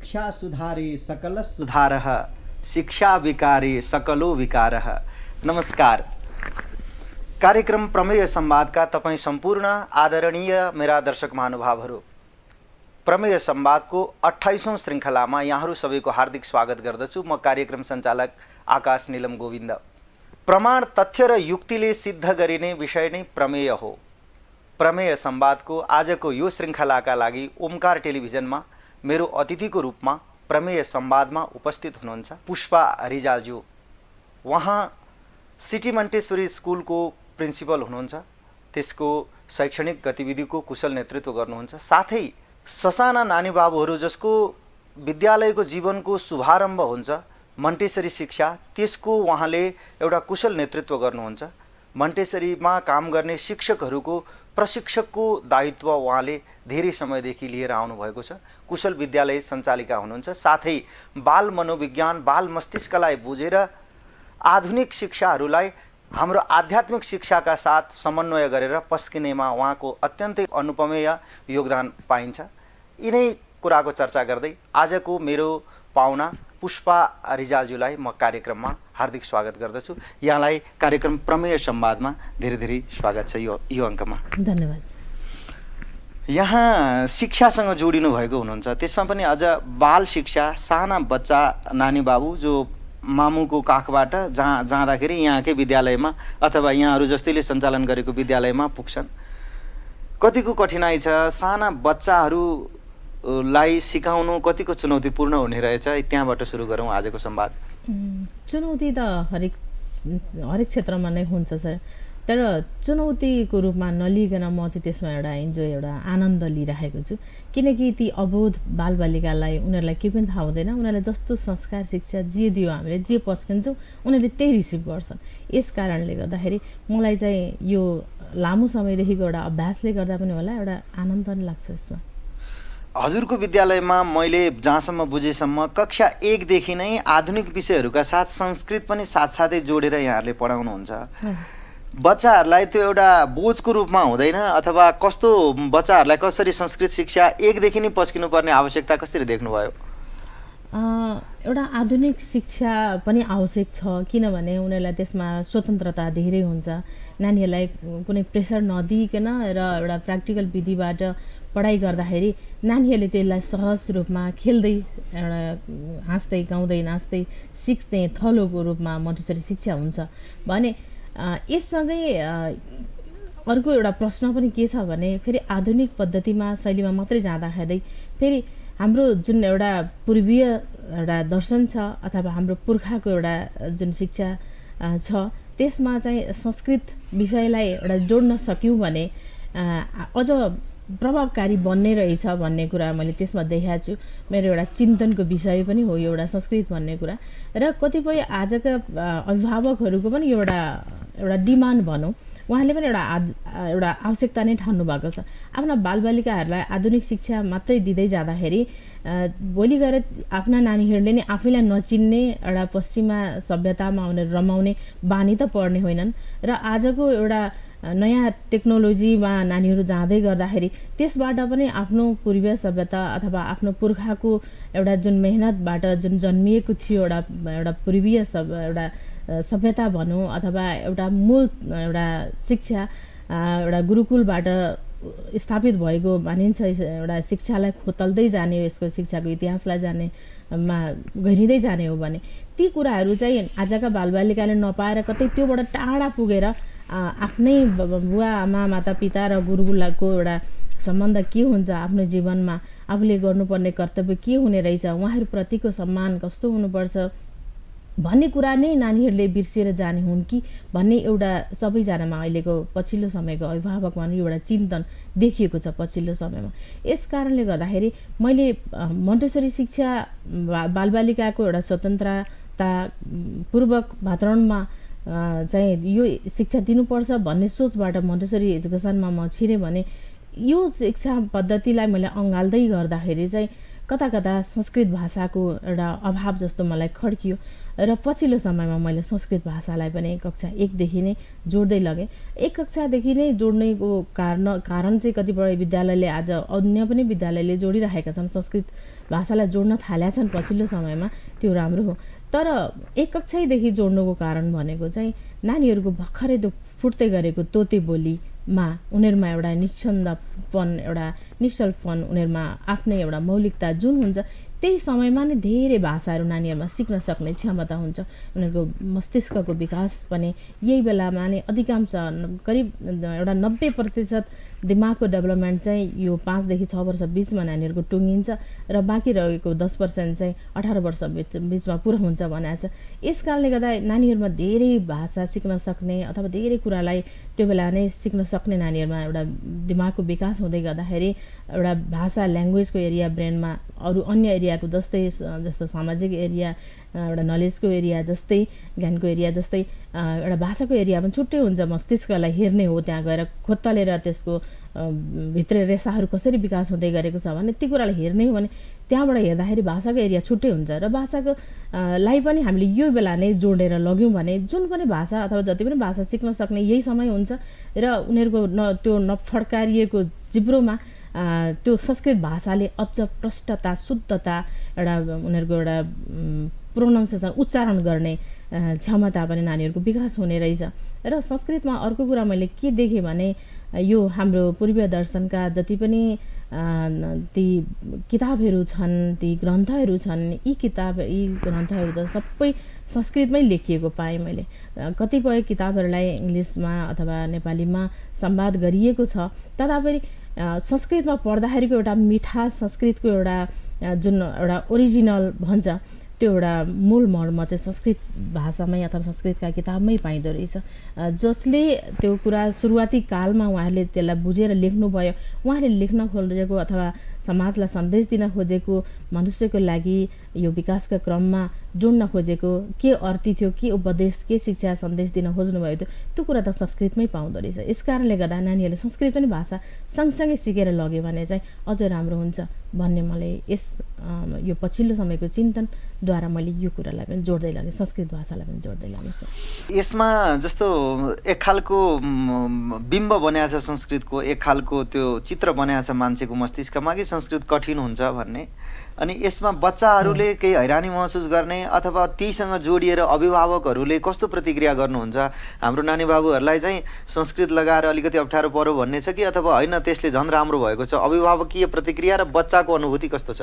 शिक्षा सुधारे सकल सुधारः शिक्षा विकारे सकलो विकारः। नमस्कार। कार्यक्रम प्रमेय संवादका तपाईं सम्पूर्ण आदरणीय मेरा दर्शक महानुभावहरू, प्रमेय संवादको 28औं श्रृङ्खलामा यहाँहरू सबैको हार्दिक स्वागत गर्दछु। म कार्यक्रम सञ्चालक आकाश नीलम गोविन्द। प्रमाण, तथ्य र युक्तिले सिद्ध गरिने विषय नै प्रमेय हो। प्रमेय संवादको आजको यो श्रृङ्खलाका लागि ओमकार टेलिभिजनमा मेरो अतिथिको रूपमा प्रमेय संवादमा उपस्थित हुनुहुन्छ पुष्पा रिजालज्यू। उहाँ सिटी मन्टेश्वरी स्कुलको प्रिन्सिपल हुनुहुन्छ, त्यसको शैक्षणिक गतिविधिको कुशल नेतृत्व गर्नुहुन्छ। साथै ससाना नानी बाबुहरू जसको विद्यालयको जीवनको शुभारम्भ हुन्छ मन्टेसरी शिक्षा, त्यसको उहाँले एउटा कुशल नेतृत्व गर्नुहुन्छ। मन्टेसरीमा काम गर्ने शिक्षकहरूको प्रशिक्षकको दायित्व उहाँले धेरै समयदेखि लिएर आउनुभएको छ। कुशल विद्यालय सञ्चालिका हुनुहुन्छ। साथै बाल मनोविज्ञान, बाल मस्तिष्कलाई बुझेर आधुनिक शिक्षाहरूलाई हाम्रो आध्यात्मिक शिक्षाका साथ समन्वय गरेर पस्किनेमा उहाँको अत्यन्तै अनुपमेय योगदान पाइन्छ। यिनै कुराको चर्चा गर्दै आजको मेरो पाहुना पुष्पा रिजालज्यूलाई म कार्यक्रममा हार्दिक स्वागत गर्दछु। यहाँलाई कार्यक्रम प्रमेय संवादमा धेरै धेरै स्वागत छ यो अङ्कमा। धन्यवाद। यहाँ शिक्षासँग जोडिनु भएको हुनुहुन्छ, त्यसमा पनि अझ बाल शिक्षा, साना बच्चा नानी बाबु जो मामुको काखबाट जाँदाखेरि यहाँकै विद्यालयमा अथवा यहाँहरू जस्तैले सञ्चालन गरेको विद्यालयमा पुग्छन्। कतिको कठिनाइ छ, साना बच्चाहरूलाई सिकाउनु कतिको चुनौतीपूर्ण हुने रहेछ, त्यहाँबाट सुरु गरौँ आजको संवाद। चुनौती त हरेक क्षेत्रमा नै हुन्छ सर, तर चुनौतीको रूपमा नलिकन म चाहिँ त्यसमा एउटा आनन्द लिइरहेको छु। किनकि ती अबोध बालबालिकालाई उनीहरूलाई केही पनि थाहा हुँदैन। उनीहरूलाई जस्तो संस्कार शिक्षा जे दियो, हामीले जे पस्किन्छौँ उनीहरूले त्यही रिसिभ गर्छन्। यस कारणले गर्दाखेरि मलाई चाहिँ यो लामो समयदेखिको एउटा अभ्यासले गर्दा पनि होला एउटा आनन्द नै लाग्छ यसमा। हजुरको विद्यालयमा मैले जहाँसम्म बुझेसम्म कक्षा 1 देखि नै आधुनिक विषयहरूका साथ संस्कृत पनि साथसाथै जोडेर यहाँहरूले पढाउनुहुन्छ। बच्चाहरूलाई त्यो एउटा बोझको रूपमा हुँदैन, अथवा कस्तो बच्चाहरूलाई कसरी संस्कृत शिक्षा 1 देखि नै पस्किनुपर्ने आवश्यकता कसरी देख्नुभयो? एउटा आधुनिक शिक्षा पनि आवश्यक छ, किनभने उनीहरूलाई त्यसमा स्वतन्त्रता धेरै हुन्छ। नानीहरूलाई कुनै प्रेसर नदिइकन र एउटा प्र्याक्टिकल विधिबाट पढाइ गर्दाखेरि नानीहरूले त्यसलाई सहज रूपमा खेल्दै एउटा हाँस्दै गाउँदै नाच्दै सिक्ने थलोको रूपमा मन्टेसरी शिक्षा हुन्छ भने यससँगै अर्को एउटा प्रश्न पनि के छ भने फेरि आधुनिक पद्धतिमा शैलीमा मात्रै जाँदाखेरि फेरि हाम्रो जुन एउटा पूर्वीय एउटा दर्शन छ अथवा हाम्रो पुर्खाको एउटा जुन शिक्षा छ त्यसमा चाहिँ संस्कृत विषयलाई एउटा जोड्न सक्यौँ भने अझ प्रभावकारी बन्ने रहेछ भन्ने कुरा मैले त्यसमा देखाएको छु। मेरो एउटा चिन्तनको विषय पनि हो यो एउटा संस्कृत भन्ने कुरा, र कतिपय आजका अभिभावकहरूको पनि एउटा डिमान्ड भनौँ, उहाँले पनि एउटा आवश्यकता नै ठान्नु भएको छ। आफ्ना बालबालिकाहरूलाई आधुनिक शिक्षा मात्रै दिँदै जाँदाखेरि भोलि गएर आफ्ना नानीहरूले नै आफैलाई नचिन्ने एउटा पश्चिमा सभ्यतामा उनीहरू रमाउने बानी त पर्ने होइनन्। र आजको एउटा नयाँ टेक्नोलोजीमा नानीहरू जाँदै गर्दाखेरि त्यसबाट पनि आफ्नो पूर्वीय सभ्यता अथवा आफ्नो पुर्खाको एउटा जुन मेहनतबाट जुन जन्मिएको थियो एउटा पूर्वीय एउटा सभ्यता भनौँ अथवा एउटा मूल एउटा शिक्षा एउटा गुरुकुलबाट स्थापित भएको मानिन्छ। एउटा शिक्षालाई खोतल्दै जाने, यसको शिक्षाको इतिहासलाई जानेमा गहिरिँदै जाने हो भने ती कुराहरू चाहिँ आजका बालबालिकाले नपाएर कतै त्योबाट टाढा पुगेर आफ्नै बुवा आमा मातापिता र गुरुकुलको एउटा सम्बन्ध के हुन्छ, आफ्नो जीवनमा आफूले गर्नुपर्ने कर्तव्य के हुने रहेछ, उहाँहरूप्रतिको सम्मान कस्तो हुनुपर्छ भन्ने कुरा नै नानीहरूले बिर्सिएर जाने हुन् कि भन्ने एउटा सबैजनामा अहिलेको पछिल्लो समयको अभिभावकमा एउटा चिन्तन देखिएको छ पछिल्लो समयमा। यस कारणले गर्दाखेरि मैले मन्टेसरी शिक्षा बालबालिकाको एउटा स्वतन्त्रता पूर्वक वातावरणमा चाहिँ यो शिक्षा दिनुपर्छ भन्ने सोचबाट मन्टेसरी एजुकेसनमा म छिरेँ भने यो शिक्षा पद्धतिलाई मैले अँगाल्दै गर्दाखेरि चाहिँ कता कता संस्कृत भाषाको एउटा अभाव जस्तो मलाई खड्कियो। र पछिल्लो समयमा मैले संस्कृत भाषालाई पनि कक्षा 1 देखि नै जोड्दै लगेँ। 1 कक्षादेखि नै जोड्नेको कारण चाहिँ कतिपय विद्यालयले आज अन्य पनि विद्यालयले जोडिरहेका छन्, संस्कृत भाषालाई जोड्न थालेका छन् पछिल्लो समयमा, त्यो राम्रो हो। तर 1 कक्षादेखि जोड्नुको कारण भनेको चाहिँ नानीहरूको भर्खरै त्यो फुट्दै गरेको तोते बोलीमा उनीहरूमा एउटा निश्चन्दपन, एउटा निश्चलपन, उनीहरूमा आफ्नै एउटा मौलिकता जुन हुन्छ, त्यही समयमा नै धेरै भाषाहरू नानीहरूमा सिक्न सक्ने क्षमता हुन्छ। उनीहरूको मस्तिष्कको विकास पनि यही बेलामा नै अधिकांश करिब एउटा 90% दिमागको डेभलपमेन्ट चाहिँ यो 5 देखि 6 वर्ष बिचमा नानीहरूको टुङ्गिन्छ र बाँकी रहेको 10% चाहिँ 18 वर्ष बिचमा पुरा हुन्छ भनेको छ। यस कारणले गर्दा नानीहरूमा धेरै भाषा सिक्न सक्ने अथवा धेरै कुरालाई त्यो बेला नै सिक्न सक्ने नानीहरूमा एउटा दिमागको विकास हुँदै गर्दाखेरि एउटा भाषा ल्याङ्ग्वेजको एरिया ब्रेनमा अरू अन्य एरियाको जस्तो सामाजिक एरिया, एउटा नलेजको एरिया जस्तै, ज्ञानको एरिया जस्तै एउटा भाषाको एरिया पनि छुट्टै हुन्छ। मस्तिष्कलाई हेर्ने हो, त्यहाँ गएर खोतलेर त्यसको भित्र रेसाहरू कसरी विकास हुँदै गरेको छ भने ती कुरालाई हेर्ने हो भने त्यहाँबाट हेर्दाखेरि भाषाको एरिया छुट्टै हुन्छ। र भाषाको लाई पनि हामीले यो बेला नै जोडेर लग्यौँ भने जुन पनि भाषा अथवा जति पनि भाषा सिक्न सक्ने यही समय हुन्छ र उनीहरूको त्यो नफड्कारिएको जिब्रोमा त्यो संस्कृत भाषाले अझ प्रष्टता, शुद्धता, एउटा उनीहरूको एउटा प्रोनाउन्सिएसन, उच्चारण गर्ने क्षमता पनि नानीहरूको विकास हुने रहेछ। र संस्कृतमा अर्को कुरा मैले के देखेँ भने यो हाम्रो पूर्वीय दर्शनका जति पनि ती किताबहरू छन्, ती ग्रन्थहरू छन्, यी ग्रन्थहरू त सबै संस्कृतमै लेखिएको पाएँ मैले। कतिपय किताबहरूलाई इङ्ग्लिसमा अथवा नेपालीमा संवाद गरिएको छ, तथापि संस्कृतमा पढ्दाखेरिको एउटा मिठास, संस्कृतको एउटा जुन एउटा ओरिजिनल भन्छ त्यो एउटा मूल मर्म चाहिँ संस्कृत भाषामै अथवा संस्कृतका किताबमै पाइँदो रहेछ। जसले त्यो कुरा सुरुवाती कालमा उहाँहरूले त्यसलाई बुझेर लेख्नुभयो, उहाँले लेख्न खोजेको अथवा समाजलाई सन्देश दिन खोजेको, मनुष्यको लागि यो विकासका क्रममा जोड्न खोजेको के अर्थी थियो, के उपदेश, के शिक्षा सन्देश दिन खोज्नुभयो थियो, त्यो कुरा त संस्कृतमै पाउँदो रहेछ। यस कारणले गर्दा नानीहरूले संस्कृत पनि भाषा सँगसँगै सिकेर लग्यो भने चाहिँ अझ राम्रो हुन्छ भन्ने मलाई यो पछिल्लो समयको चिन्तनद्वारा मैले यो कुरालाई पनि जोड्दै लगेँ, संस्कृत भाषालाई पनि जोड्दै लगेँ। यसमा जस्तो एक खालको बिम्ब बनाएको छ संस्कृतको, एक खालको त्यो चित्र बनाएको छ मान्छेको मस्तिष्कमा कि संस्कृत कठिन हुन्छ भन्ने, अनि यसमा बच्चाहरूले केही हैरानी महसुस गर्ने अथवा तीसँग जोडिएर अभिभावकहरूले कस्तो प्रतिक्रिया गर्नुहुन्छ? हाम्रो नानी बाबुहरूलाई चाहिँ संस्कृत लगाएर अलिकति अप्ठ्यारो पर्यो भन्ने छ कि अथवा होइन त्यसले झन् राम्रो भएको छ? अभिभावकीय प्रतिक्रिया र बच्चाको अनुभूति कस्तो छ?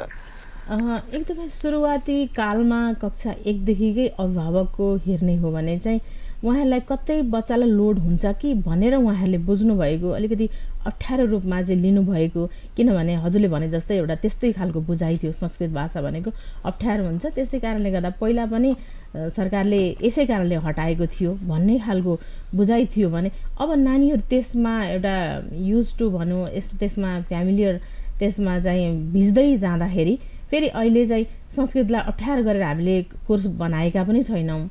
एकदमै सुरुवाती कालमा कक्षा 1 देखिकै अभिभावकको हेर्ने हो भने चाहिँ उहाँहरूलाई कतै बच्चालाई लोड हुन्छ कि भनेर उहाँहरूले बुझ्नुभएको, अलिकति अप्ठ्यारो रूपमा चाहिँ लिनुभएको। किनभने हजुरले भने जस्तै एउटा त्यस्तै खालको बुझाइ थियो, संस्कृत भाषा भनेको अप्ठ्यारो हुन्छ, त्यसै कारणले गर्दा पहिला पनि सरकारले यसै कारणले हटाएको थियो भन्ने खालको बुझाइ थियो भने अब नानीहरू त्यसमा एउटा युज टु भनौँ, त्यसमा फ्यामिलियर, त्यसमा चाहिँ भिज्दै जाँदाखेरि फेरि अहिले चाहिँ संस्कृतलाई अप्ठ्यारो गरेर हामीले कोर्स बनाएका पनि छैनौँ।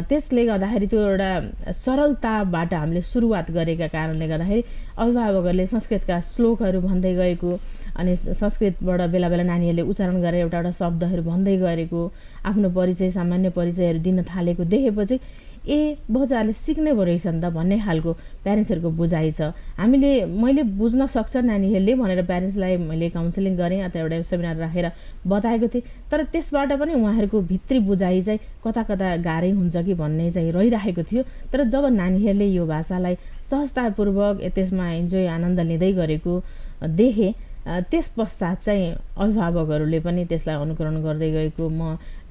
त्यसले गर्दाखेरि त्यो एउटा सरलताबाट हामीले सुरुवात गरेका कारणले गर्दाखेरि अभिभावकहरूले संस्कृतका श्लोकहरू भन्दै गएको, अनि संस्कृतबाट बेला बेला नानीहरूले उच्चारण गरेर एउटा एउटा शब्दहरू भन्दै गरेको, आफ्नो परिचय, सामान्य परिचयहरू दिन थालेको देखेपछि बच्चाहरूले सिक्ने पो रहेछ नि त भन्ने खालको प्यारेन्ट्सहरूको बुझाइ छ। मैले बुझ्न सक्छ नानीहरूले भनेर प्यारेन्ट्सलाई मैले काउन्सिलिङ गरेँ अथवा एउटा सेमिनार राखेर बताएको थिएँ, तर त्यसबाट पनि उहाँहरूको भित्री बुझाइ चाहिँ कता कता गाह्रै हुन्छ कि भन्ने चाहिँ रहिरहेको थियो। तर जब नानीहरूले यो भाषालाई सहजतापूर्वक त्यसमा इन्जोय, आनन्द लिँदै गरेको देखेँ, त्यस पश्चात चाहिँ अभिभावकहरूले पनि त्यसलाई अनुकरण गर्दै गएको,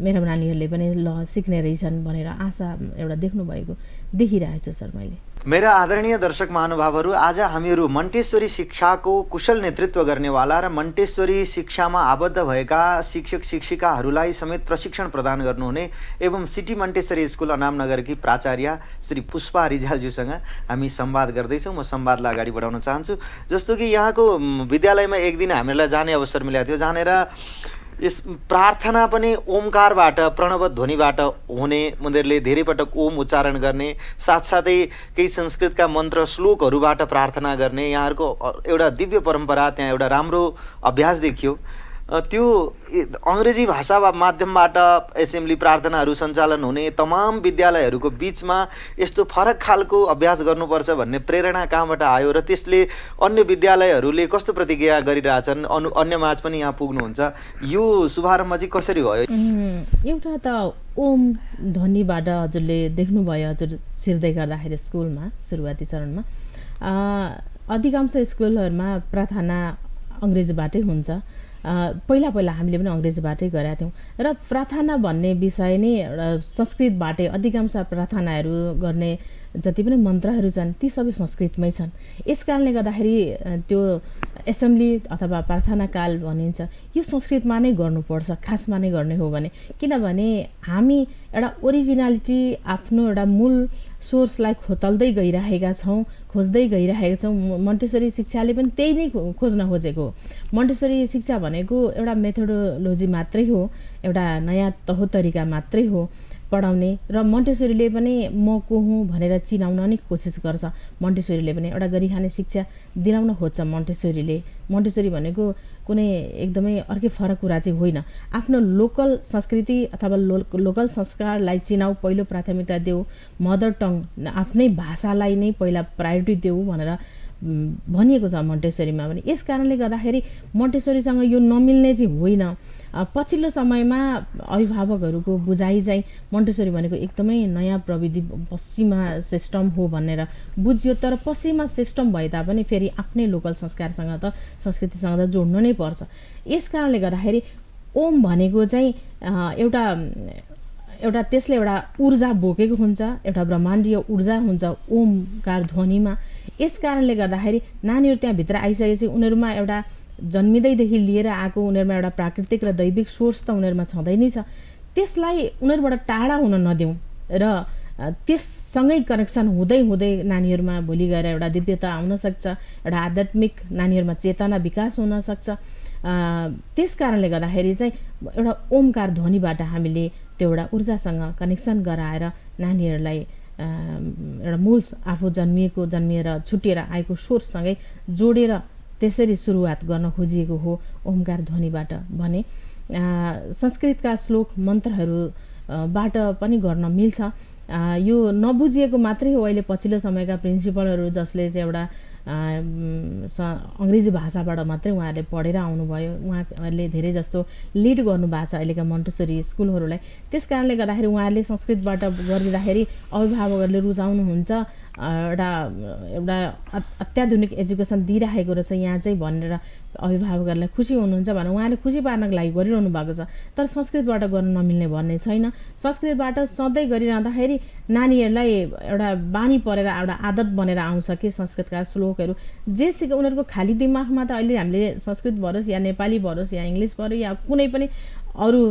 मेरो नानीहरूले पनि ल सिक्ने रहेछन् भनेर आशा एउटा देख्नुभएको देखिरहेको छु सर मैले। मेरा आदरणीय दर्शक महानुभावहरू, आज हामीहरू मन्टेश्वरी शिक्षाको कुशल नेतृत्व गर्नेवाला र मन्टेश्वरी शिक्षामा आबद्ध भएका शिक्षक शिक्षिकाहरूलाई समेत प्रशिक्षण प्रदान गर्नुहुने एवं सिटी मन्टेश्वरी स्कुल अनामनगरकी प्राचार्य श्री पुष्पा रिजालज्यूसँग हामी संवाद गर्दैछौँ। म संवादलाई अगाडि बढाउन चाहन्छु। जस्तो कि यहाँको विद्यालयमा एक दिन हामीलाई जाने अवसर मिलेको थियो। जानेर यस प्रार्थना पनि ओमकारबाट, प्रणव ध्वनिबाट हुने, उनीहरूले धेरै पटक ओम उच्चारण गर्ने, साथसाथै केही संस्कृतका मन्त्र श्लोकहरूबाट प्रार्थना गर्ने, यहाँहरूको एउटा दिव्य परम्परा, त्यहाँ एउटा राम्रो अभ्यास देखियो। त्यो अङ्ग्रेजी भाषा माध्यमबाट एसेम्ब्ली प्रार्थनाहरू सञ्चालन हुने तमाम विद्यालयहरूको बिचमा यस्तो फरक खालको अभ्यास गर्नुपर्छ भन्ने प्रेरणा कहाँबाट आयो र त्यसले अन्य विद्यालयहरूले कस्तो प्रतिक्रिया गरिरहेछन्, अन्यमाझ पनि यहाँ पुग्नुहुन्छ, यो शुभारम्भ चाहिँ कसरी भयो? एउटा त ओम ध्वनिबाट हजुरले देख्नुभयो, हजुर छिर्दै गर्दाखेरि स्कुलमा सुरुवाती चरणमा अधिकांश स्कुलहरूमा प्रार्थना अङ्ग्रेजीबाटै हुन्छ। पहिला हामीले पनि अङ्ग्रेजीबाटै गरेका थियौँ र प्रार्थना भन्ने विषय नै एउटा संस्कृतबाटै अधिकांश प्रार्थनाहरू गर्ने जति पनि मन्त्रहरू छन् ती सबै संस्कृतमै छन्। यस कारणले गर्दाखेरि त्यो एसेम्ब्ली अथवा प्रार्थना काल भनिन्छ यो संस्कृतमा नै गर्नुपर्छ, खासमा नै गर्ने हो भने, किनभने हामी एउटा ओरिजिनालिटी आफ्नो एउटा मूल सोर्सलाई खोतल्दै गइरहेका छौँ, खोज्दै गइरहेका छौँ। मन्टेसरी शिक्षाले पनि त्यही नै खोज्न खोजेको हो। मन्टेसरी शिक्षा भनेको एउटा मेथोडोलोजी मात्रै हो, एउटा नयाँ तहो तरिका मात्रै हो पढाउने, र मन्टेसरीले पनि म को हुँ भनेर चिनाउन नै कोसिस गर्छ। मन्टेसरीले पनि एउटा गरिखाने शिक्षा दिलाउन खोज्छ। मन्टेसरी भनेको कुनै एकदमै अर्कै फरक कुरा चाहिँ होइन। आफ्नो लोकल संस्कृति अथवा लोकल संस्कारलाई चिनाऊ, पहिलो प्राथमिकता देऊ, मदर टङ आफ्नै भाषालाई नै पहिला प्रायोरिटी देऊ भनेर भनिएको छ मन्टेसरीमा पनि। यस कारणले गर्दाखेरि मन्टेसरीसँग यो नमिल्ने चाहिँ होइन। पछिल्लो समयमा अभिभावकहरूको बुझाइ चाहिँ मन्टेसरी भनेको एकदमै नयाँ प्रविधि पश्चिमा सिस्टम हो भनेर बुझ्यो, तर पश्चिमा सिस्टम भए तापनि फेरि आफ्नै लोकल संस्कारसँग त संस्कृतिसँग त जोड्नु नै पर्छ। यस कारणले गर्दाखेरि ओम भनेको चाहिँ एउटा त्यसले एउटा ऊर्जा बोकेको हुन्छ, एउटा ब्रह्माण्डीय ऊर्जा हुन्छ ओमकार ध्वनिमा। यस कारणले गर्दाखेरि नानीहरू त्यहाँभित्र आइसकेपछि उनीहरूमा एउटा जन्मिँदैदेखि लिएर आएको उनीहरूमा एउटा प्राकृतिक र दैविक सोर्स त उनीहरूमा छँदै नै छ। त्यसलाई उनीहरूबाट टाढा हुन नदेऊ र त्यससँगै कनेक्सन हुँदै नानीहरूमा भोलि गएर एउटा दिव्यता आउन सक्छ, एउटा आध्यात्मिक नानीहरूमा चेतना विकास हुन सक्छ। त्यस कारणले गर्दाखेरि चाहिँ एउटा ओमकार ध्वनिबाट हामीले त्यो एउटा ऊर्जासँग कनेक्सन गराएर नानीहरूलाई एउटा मूल आफू जन्मिएर छुटिएर आएको सोर्ससँगै जोडेर त्यसरी सुरुवात गर्न खोजिएको हो ओमकार ध्वनिबाट भने। संस्कृतका श्लोक मन्त्रहरूबाट पनि गर्न मिल्छ। यो नबुझिएको मात्रै हो। अहिले पछिल्लो समयका प्रिन्सिपलहरू जसले चाहिँ एउटा अङ्ग्रेजी भाषाबाट मात्रै उहाँहरूले पढेर आउनुभयो, उहाँहरूले धेरै जस्तो लिड गर्नुभएको छ अहिलेका मन्टेसरी स्कुलहरूलाई। त्यस कारणले गर्दाखेरि उहाँहरूले संस्कृतबाट गरिदिँदाखेरि अभिभावकहरूले रुचाउनुहुन्छ, एउटा अत्याधुनिक एजुकेसन दिइराखेको रहेछ यहाँ चाहिँ भनेर अभिभावकहरूलाई खुसी हुनुहुन्छ भने उहाँले खुसी पार्नको लागि गरिरहनु भएको छ। तर संस्कृतबाट गर्न नमिल्ने भन्ने छैन। संस्कृतबाट सधैँ गरिरहँदाखेरि नानीहरूलाई एउटा बानी परेर एउटा आदत बनेर आउँछ कि संस्कृतका श्लोकहरू जे उनीहरूको खाली दिमागमा त अहिले हामीले संस्कृत भरोस् या नेपाली भरोस् या इङ्ग्लिस भरोस् या कुनै पनि अरू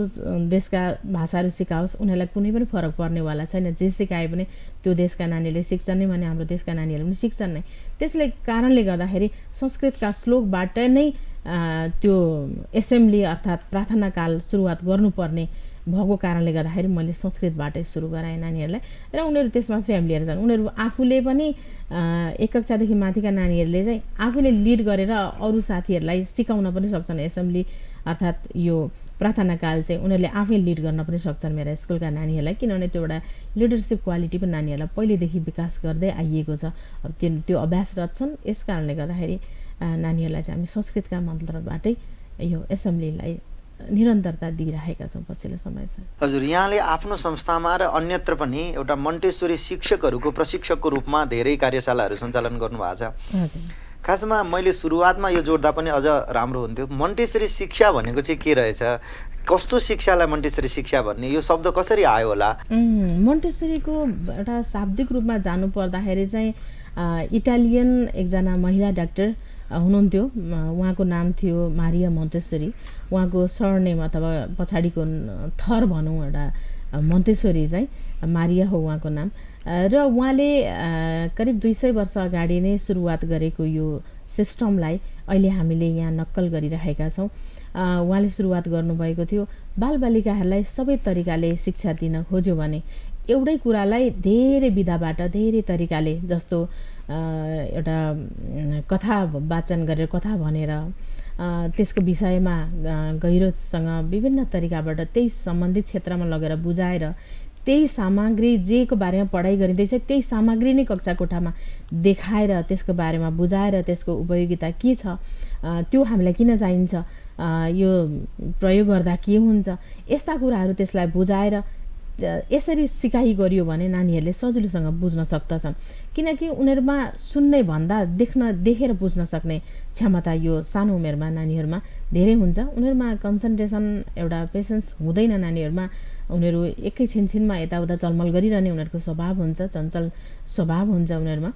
देशका भाषाहरू सिकाओस् उनीहरूलाई कुनै पनि फरक पर्नेवाला छैन। जे सिकाए पनि त्यो देशका नानीहरूले सिक्छन् नै भने हाम्रो देशका नानीहरूले पनि सिक्छन् नै। त्यसले कारणले गर्दाखेरि संस्कृतका श्लोकबाट नै त्यो एसेम्ब्ली अर्थात् प्रार्थनाकाल सुरुवात गर्नुपर्ने भएको कारणले गर्दाखेरि मैले संस्कृतबाटै सुरु गराएँ नानीहरूलाई र उनीहरू त्यसमा फ्यामिलियर छन्। उनीहरू आफूले पनि एक कक्षादेखि माथिका नानीहरूले चाहिँ आफूले लिड गरेर अरू साथीहरूलाई सिकाउन पनि सक्छन्। एसेम्ब्ली अर्थात् यो प्रार्थनाकाल चाहिँ उनीहरूले आफै लिड गर्न पनि सक्छन् मेरा स्कुलका नानीहरूलाई, किनभने त्यो एउटा लिडरसिप क्वालिटी पनि नानीहरूलाई पहिलेदेखि विकास गर्दै आइएको छ। अब त्यो अभ्यासरत छन्। यस कारणले गर्दाखेरि नानीहरूलाई चाहिँ हामी संस्कृतका मन्त्रबाटै यो एसेम्ब्लीलाई निरन्तरता दिइरहेका छौँ पछिल्लो समय चाहिँ। हजुर, यहाँले आफ्नो संस्थामा र अन्यत्र पनि एउटा मन्टेसरी शिक्षकहरूको प्रशिक्षकको रूपमा धेरै कार्यशालाहरू सञ्चालन गर्नुभएको छ। हजुर, खासमा मैले सुरुवातमा यो जोड्दा पनि अझ राम्रो हुन्थ्यो। मन्टेसरी शिक्षा भनेको चाहिँ के रहेछ, कस्तो शिक्षालाई मन्टेसरी शिक्षा भन्ने, यो शब्द कसरी आयो होला? मन्टेसरीको एउटा शाब्दिक रूपमा जानु पर्दाखेरि चाहिँ इटालियन एकजना महिला डाक्टर हुनुहुन्थ्यो, उहाँको नाम थियो मारिया मोन्टेसरी। उहाँको सरनेम अथवा पछाडिको थर भनौँ एउटा मोन्टेसरी चाहिँ मारिया हो उहाँको नाम। र उहाँले करिब 200 वर्ष अगाडि नै सुरुवात गरेको यो सिस्टमलाई अहिले हामीले यहाँ नक्कल गरिरहेका छौँ। उहाँले सुरुवात गर्नुभएको थियो बालबालिकाहरूलाई सबै तरिकाले शिक्षा दिन खोज्यो भने एउटै कुरालाई धेरै विधाबाट धेरै तरिकाले जस्तो एउटा कथा वाचन गरेर कथा भनेर त्यसको विषयमा गहिरोसँग विभिन्न तरिकाबाट त्यही सम्बन्धित क्षेत्रमा लगेर बुझाएर त्यही सामग्री जेको बारेमा पढाइ गरिँदैछ त्यही सामग्री नै कक्षा कोठामा देखाएर त्यसको बारेमा बुझाएर त्यसको उपयोगिता के छ, त्यो हामीलाई किन चाहिन्छ, यो प्रयोग गर्दा के हुन्छ, यस्ता कुराहरू त्यसलाई बुझाएर यसरी सिकाइ गरियो भने नानीहरूले सजिलोसँग बुझ्न सक्दछन्। किनकि उनीहरूमा सुन्ने भन्दा देखेर बुझ्न सक्ने क्षमता यो सानो उमेरमा नानीहरूमा धेरै हुन्छ। उनीहरूमा कन्सन्ट्रेसन एउटा पेसेन्स हुँदैन नानीहरूमा, उनीहरू एकै छिनछिनमा यताउता चलमल गरिरहने उनीहरूको स्वभाव हुन्छ, चञ्चल स्वभाव हुन्छ उनीहरूमा।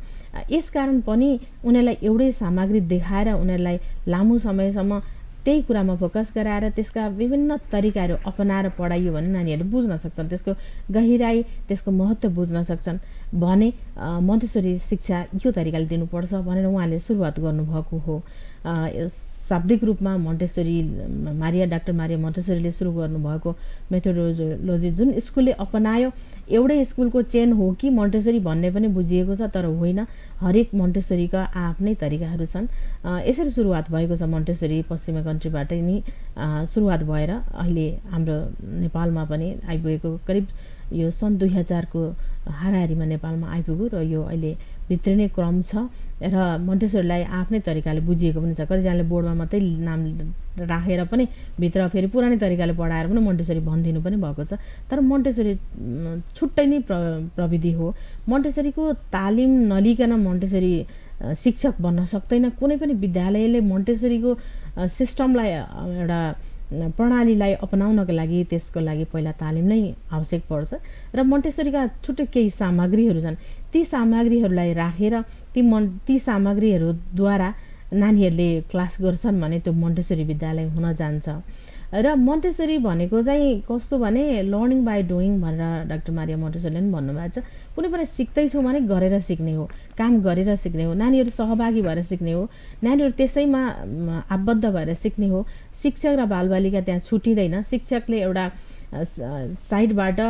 यसकारण पनि उनीहरूलाई एउटै सामग्री देखाएर उनीहरूलाई लामो समयसम्म त्यही कुरामा फोकस गराएर त्यसका विभिन्न तरिकाहरू अपनाएर पढाइयो भने नानीहरूले बुझ्न सक्छन्, त्यसको गहिराई त्यसको महत्त्व बुझ्न सक्छन् भने मोन्टेसरी शिक्षा यो तरिकाले दिनुपर्छ भनेर उहाँले सुरुवात गर्नुभएको हो। शाब्दिक रूपमा मोन्टेसरी डाक्टर मारिया मोन्टेसरीले सुरु गर्नुभएको मेथोडोलोजी जुन स्कुलले अपनायो, एउटै स्कुलको चेन हो कि मोन्टेसरी भन्ने पनि बुझिएको छ, तर होइन, हरेक मोन्टेसरीका आफ्नै तरिकाहरू छन्। यसरी सुरुवात भएको छ मोन्टेसरी पश्चिमा कन्ट्रीबाटै नै सुरुवात भएर अहिले हाम्रो नेपालमा पनि आइपुगेको, करिब यो सन् 2000 को हाराहारीमा नेपालमा आइपुग्यो र यो अहिले भित्रिने क्रम छ र मोन्टेसरीलाई आफ्नै तरिकाले बुझिएको पनि छ। कतिजनाले बोर्डमा मात्रै नाम राखेर पनि भित्र फेरि पुरानै तरिकाले पढाएर पनि मोन्टेसरी भनिदिनु पनि भएको छ। तर मोन्टेसरी छुट्टै नै प्रविधि हो। मोन्टेसरीको तालिम नलिकन मोन्टेसरी शिक्षक बन्न सक्दैन। कुनै पनि विद्यालयले मोन्टेसरीको सिस्टमलाई एउटा प्रणालीलाई अपनाउनको लागि त्यसको लागि पहिला तालिम नै आवश्यक पर्छ र मोन्टेसरीका छुट्टै केही सामग्रीहरू छन्। ती सामग्रीहरूलाई राखेर ती सामग्रीहरूद्वारा नानीहरूले क्लास गर्छन् भने त्यो मोन्टेसरी विद्यालय हुन जान्छ। र मोन्टेसरी भनेको चाहिँ कस्तो भने लर्निङ बाई डुइङ भनेर डाक्टर मारिया मोन्टेसरीले पनि भन्नुभएको छ। कुनै पनि सिक्दैछौँ भने गरेर सिक्ने हो, काम गरेर सिक्ने हो, नानीहरू सहभागी भएर सिक्ने हो, नानीहरू त्यसैमा आबद्ध भएर सिक्ने हो। शिक्षक र बालबालिका त्यहाँ छुटिँदैन। शिक्षकले एउटा साइडबाट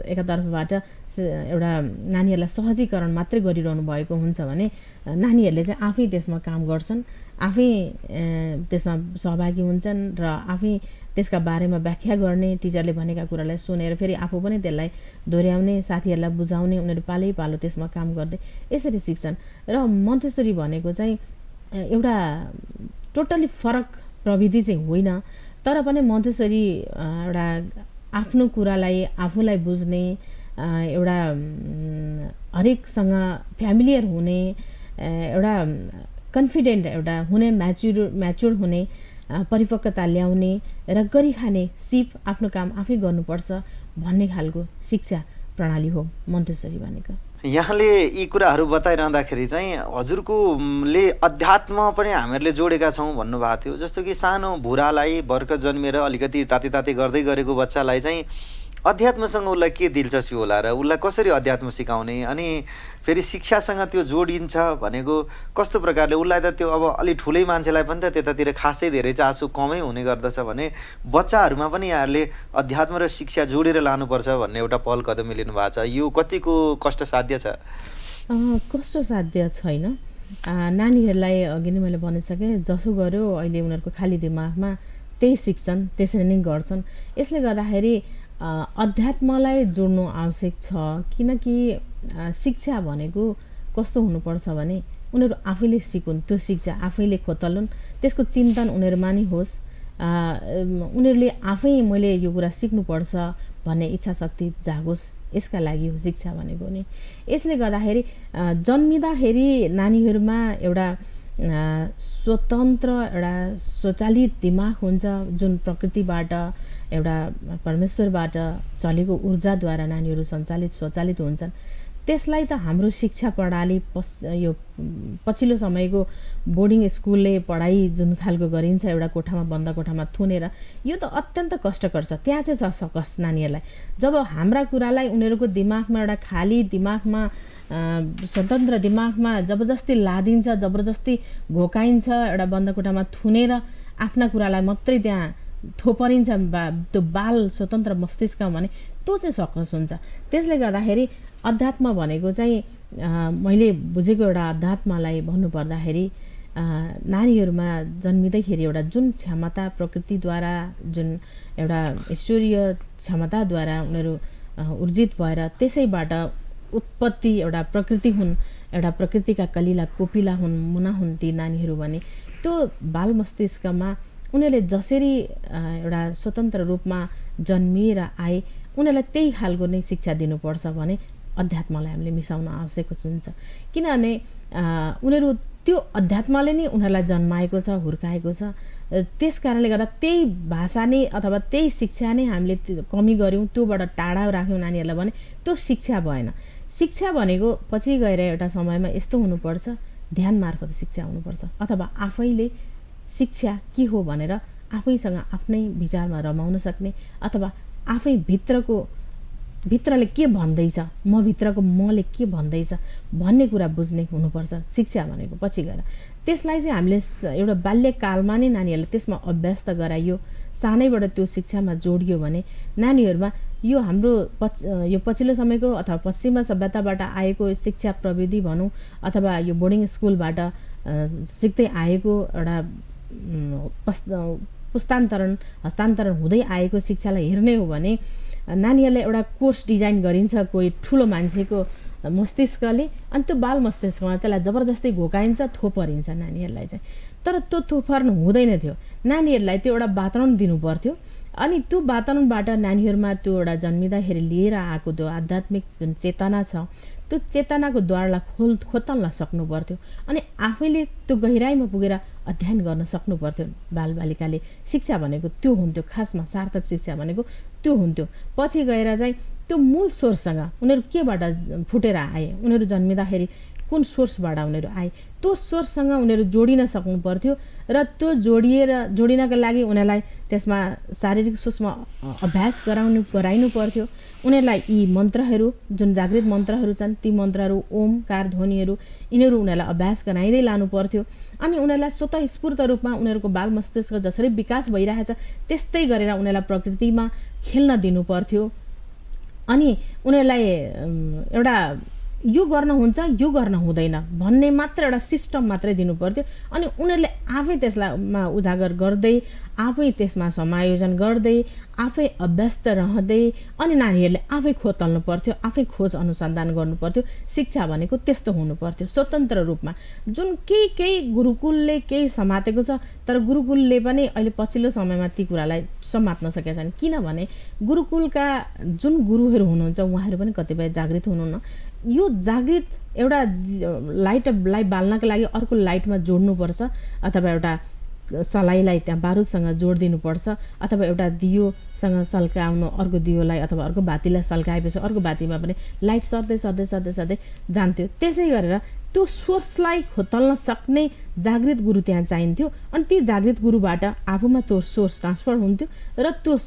एकातर्फबाट एउटा नानीहरूलाई सहजीकरण मात्रै गरिरहनु भएको हुन्छ भने नानीहरूले चाहिँ आफै त्यसमा काम गर्छन्, आफै त्यसमा सहभागी हुन्छन् र आफै त्यसका बारेमा व्याख्या गर्ने, टिचरले भनेका कुरालाई सुनेर फेरि आफू पनि त्यसलाई दोहोऱ्याउने, साथीहरूलाई बुझाउने, उनीहरू पालै पालो त्यसमा काम गर्दै यसरी सिक्छन्। र मोन्टेसरी भनेको चाहिँ एउटा टोटली फरक प्रविधि चाहिँ होइन, तर पनि मोन्टेसरी एउटा आफ्नो कुरालाई आफूलाई बुझ्ने, एउटा हरेकसँग फ्यामिलियर हुने, एउटा कन्फिडेन्ट एउटा हुने, म्याच्योर हुने, परिपक्वता ल्याउने र गरिखाने, सिप आफ्नो काम आफै गर्नुपर्छ भन्ने खालको शिक्षा प्रणाली हो मोन्टेसरी भनेको। यहाँले यी कुराहरू बताइरहँदाखेरि चाहिँ हजुरकोले अध्यात्म पनि हामीहरूले जोडेका छौँ भन्नुभएको थियो। जस्तो कि सानो भुरालाई भर्खर जन्मेर अलिकति ताते गर्दै गरेको बच्चालाई चाहिँ अध्यात्मसँग उसलाई के दिलचस्पी होला र उसलाई कसरी अध्यात्म सिकाउने, अनि फेरि शिक्षासँग त्यो जोडिन्छ भनेको कस्तो प्रकारले? उसलाई त त्यो अब अलि ठुलै मान्छेलाई पनि त त्यतातिर खासै धेरै चासो कमै हुने गर्दछ भने बच्चाहरूमा पनि यहाँहरूले अध्यात्म र शिक्षा जोडेर लानुपर्छ भन्ने एउटा पहल कदमी लिनुभएको छ। यो कतिको कष्टसाध्य छ? कष्टसाध्य छैन। नानीहरूलाई अघि नै मैले भनिसकेँ, जसो गर्यो अहिले उनीहरूको खाली दिमागमा त्यही सिक्छन्, त्यसरी नै गर्छन्। यसले गर्दाखेरि अध्यात्मलाई जोड्नु आवश्यक छ। किनकि शिक्षा भनेको कस्तो हुनुपर्छ भने उनीहरू आफैले सिकुन्, त्यो शिक्षा आफैले खोतलुन्, त्यसको चिन्तन उनीहरूमा नै होस्, उनीहरूले आफै मैले यो कुरा सिक्नुपर्छ भन्ने इच्छा शक्ति जागोस्, यसका लागि हो शिक्षा भनेको नि। यसले गर्दाखेरि जन्मिँदाखेरि नानीहरूमा एउटा स्वतन्त्र एउटा स्वचालित दिमाग हुन्छ, जुन प्रकृतिबाट एउटा परमेश्वरबाट चलेको ऊर्जाद्वारा नानीहरू स्वचालित हुन्छन्। त्यसलाई त हाम्रो शिक्षा प्रणाली यो पछिल्लो समयको बोर्डिङ स्कुलले पढाइ जुन खालको गरिन्छ, एउटा कोठामा बन्द कोठामा थुनेर, यो त अत्यन्त कष्टकर छ। त्यहाँ चाहिँ छ सकस नानीहरूलाई। जब हाम्रा कुरालाई उनीहरूको दिमागमा एउटा खाली दिमागमा स्वतन्त्र दिमागमा जबरजस्ती लादिन्छ, जबरजस्ती घोकाइन्छ, एउटा बन्द कोठामा थुनेर आफ्ना कुरालाई मात्रै त्यहाँ थोपरिन्छ त्यो बाल स्वतन्त्र मस्तिष्क भने त्यो चाहिँ सकस हुन्छ। त्यसले गर्दाखेरि अध्यात्म भनेको चाहिँ मैले बुझेको एउटा अध्यात्मलाई भन्नुपर्दाखेरि नानीहरूमा जन्मिँदैखेरि एउटा जुन क्षमता प्रकृतिद्वारा जुन एउटा ईश्वरीय क्षमताद्वारा उनीहरू ऊर्जित भएर त्यसैबाट उत्पत्ति एउटा प्रकृति हुन्, एउटा प्रकृतिका कलिला कोपिला हुन्, मुना हुन् ती नानीहरू भने त्यो बाल मस्तिष्कमा उनीहरूले जसरी एउटा स्वतन्त्र रूपमा जन्मिएर आए उनीहरूलाई त्यही खालको नै शिक्षा दिनुपर्छ भने अध्यात्मलाई हामीले मिसाउन आवश्यक हुन्छ। किनभने उनीहरू त्यो अध्यात्मले नै उनीहरूलाई जन्माएको छ, हुर्काएको छ। त्यस कारणले गर्दा त्यही भाषा नै अथवा त्यही शिक्षा नै हामीले कमी गऱ्यौँ, त्योबाट टाढा राख्यौँ नानीहरूलाई भने त्यो शिक्षा भएन। शिक्षा भनेको पछि गएर एउटा समयमा यस्तो हुनुपर्छ, ध्यान मार्फत शिक्षा हुनुपर्छ अथवा आफैले शिक्षा के हो भनेर आफैसँग आफ्नै विचारमा रमाउन सक्ने अथवा आफै भित्रले के भन्दैछ, म भित्रको मले के भन्दैछ भन्ने कुरा बुझ्ने हुनुपर्छ शिक्षा भनेको पछि गएर। त्यसलाई चाहिँ हामीले एउटा बाल्यकालमा नै नानीहरूलाई त्यसमा अभ्यस्त गराइयो, सानैबाट त्यो शिक्षामा जोडियो भने नानीहरूमा यो हाम्रो यो पछिल्लो समयको अथवा पश्चिमा सभ्यताबाट आएको शिक्षा प्रविधि भनौँ अथवा यो बोर्डिङ स्कुलबाट सिक्दै आएको एउटा हस्तान्तरण हुँदै आएको शिक्षालाई हेर्ने हो भने नानीहरूलाई एउटा कोर्स डिजाइन गरिन्छ कोही ठुलो मान्छेको मस्तिष्कले, अनि त्यो बाल मस्तिष्कमा त्यसलाई जबरजस्ती घोकाइन्छ, थोपरिन्छ नानीहरूलाई चाहिँ। तर त्यो थोपर्नु हुँदैन थियो, नानीहरूलाई त्यो एउटा वातावरण दिनु पर्थ्यो। अनि त्यो वातावरणबाट नानीहरूमा त्यो एउटा जन्मिँदाखेरि लिएर आएको त्यो आध्यात्मिक जुन चेतना छ त्यो चेतनाको द्वारलाई खोतल्न सक्नु पर्थ्यो अनि आफैले त्यो गहिराइमा पुगेर अध्ययन गर्न सक्नु पर्थ्यो। बालबालिकाले शिक्षा भनेको त्यो हुन्थ्यो, खासमा सार्थक शिक्षा भनेको त्यो हुन्थ्यो। पछि गएर चाहिँ त्यो मूल सोर्ससँग उनीहरू केबाट फुटेर आए, उनीहरू जन्मिँदाखेरि कुन सोर्सबाट उनीहरू आए, त्यो सोर्ससँग उनीहरू जोडिन सक्नु पर्थ्यो र त्यो जोडिनका लागि उनीहरूलाई त्यसमा शारीरिक सूक्ष्म अभ्यास गराइनु पर्थ्यो। उनीहरूलाई यी मन्त्रहरू जुन जागृत मन्त्रहरू छन् ती मन्त्रहरू ओमकार ध्वनिहरू यिनीहरू उनीहरूलाई अभ्यास गराइँदै लानु पर्थ्यो। अनि उनीहरूलाई स्वतः स्फूर्त रूपमा उनीहरूको बाल मस्तिष्क जसरी विकास भइरहेछ त्यस्तै गरेर उनीहरूलाई प्रकृतिमा खेल्न दिनु पर्थ्यो। अनि उनीहरूलाई एउटा यो गर्न हुन्छ यो गर्न हुँदैन भन्ने मात्र एउटा सिस्टम मात्रै दिनु पर्थ्यो। अनि उनीहरूले आफै त्यसलाई उजागर गर्दै आफै त्यसमा समायोजन गर्दै आफै अभ्यस्त रहँदै अनि नानीहरूले आफै खोतल्नु पर्थ्यो, आफै खोज अनुसन्धान गर्नु पर्थ्यो। शिक्षा भनेको त्यस्तो हुनु पर्थ्यो स्वतन्त्र रूपमा। जुन केही गुरुकुलले केही समातेको छ तर गुरुकुलले पनि अहिले पछिल्लो समयमा ती कुरालाई समात्न सकेका छैन। किनभने गुरुकुलका जुन गुरुहरू हुनुहुन्छ उहाँहरू पनि कतिपय जागृत हुनुहुन्न। यो जागृत एउटा लाइटलाई बाल्नका लागि अर्को लाइटमा जोड्नुपर्छ अथवा एउटा सलाइलाई त्यहाँ बारुदसँग जोडिदिनुपर्छ अथवा एउटा दियोसँग सल्काउनु अर्को दियोलाई अथवा अर्को बातीलाई सल्काएपछि अर्को बातीमा पनि लाइट सर्दै सर्दै सर्दै सर्दै जान्थ्यो। त्यसै गरेर त्यो सोर्सलाई खोतल्न सक्ने जागृत गुरु त्यहाँ चाहिन्थ्यो। अनि ती जागृत गुरुबाट आफूमा त्यो सोर्स ट्रान्सफर हुन्थ्यो र त्यो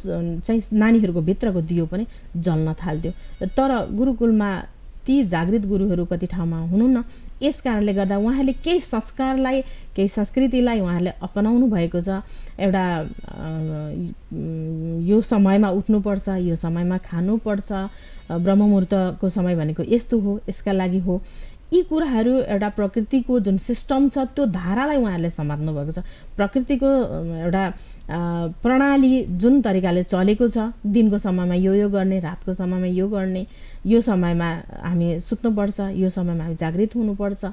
चाहिँ नानीहरूको भित्रको दियो पनि जल्न थाल्थ्यो। तर गुरुकुलमा ती जागृत गुरुहरू कति ठाउँमा हुनुहुन्न। यस कारणले गर्दा उहाँले केही संस्कारलाई केही संस्कृतिलाई उहाँले अपनाउनु भएको छ। एउटा यो समयमा उठ्नुपर्छ, यो समयमा खानुपर्छ, ब्रह्ममुहूर्तको समय भनेको यस्तो हो, यसका लागि हो। यी कुराहरू एउटा प्रकृतिको जुन सिस्टम छ त्यो धारालाई उहाँहरूले समात्नु भएको छ। प्रकृतिको एउटा प्रणाली जुन तरिकाले चलेको छ, दिनको समयमा यो गर्ने, रातको समयमा यो गर्ने, यो समयमा हामी सुत्नुपर्छ, यो समयमा हामी जागृत हुनुपर्छ,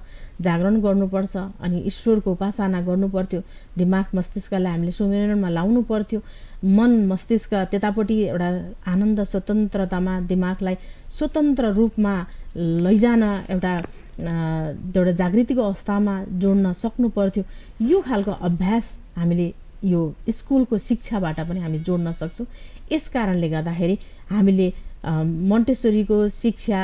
जागरण गर्नुपर्छ, अनि ईश्वरको उपासना गर्नुपर्थ्यो। दिमाग मस्तिष्कलाई हामीले सुमिरनमा लाउनु पर्थ्यो। मन मस्तिष्क त्यतापट्टि एउटा आनन्द स्वतन्त्रतामा दिमागलाई स्वतन्त्र रूपमा लैजान एउटा जागृतिको अवस्थामा जोड्न सक्नु पर्थ्यो। यो खालको अभ्यास हामीले यो स्कुलको शिक्षाबाट पनि हामी जोड्न सक्छौँ। यस कारणले गर्दाखेरि हामीले मोन्टेसरीको शिक्षा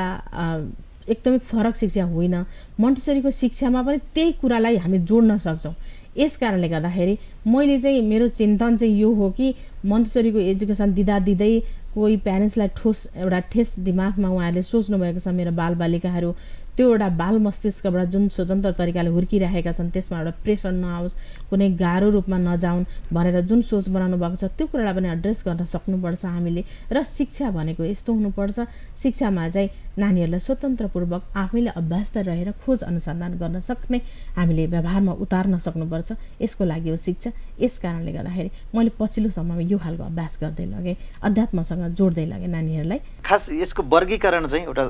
एकदमै फरक शिक्षा होइन। मोन्टेसरीको शिक्षामा पनि त्यही कुरालाई हामी जोड्न सक्छौँ। यस कारणले गर्दाखेरि मैले चाहिँ मेरो चिन्तन चाहिँ यो हो कि मोन्टेसरीको एजुकेसन दिँदै कोही प्यारेन्ट्सलाई ठेस दिमागमा उहाँहरूले सोच्नुभएको छ मेरो बालबालिकाहरू त्यो एउटा बाल मस्तिष्कबाट जुन स्वतन्त्र तरिकाले हुर्किरहेका छन् त्यसमा एउटा प्रेसर नआओस्, कुनै गाह्रो रूपमा नजाउन् भनेर जुन सोच बनाउनु भएको छ त्यो कुरालाई पनि एड्रेस गर्न सक्नुपर्छ हामीले। र शिक्षा भनेको यस्तो हुनुपर्छ, शिक्षामा चाहिँ नानीहरूलाई स्वतन्त्रपूर्वक आफैले अभ्यस्त रहेर खोज अनुसन्धान गर्न सक्ने हामीले व्यवहारमा उतार्न सक्नुपर्छ। यसको लागि हो शिक्षा। यस कारणले गर्दाखेरि मैले पछिल्लो समयमा यो खालको अभ्यास गर्दै लगेँ, अध्यात्मसँग जोड्दै लगेँ नानीहरूलाई। खास यसको वर्गीकरण चाहिँ एउटा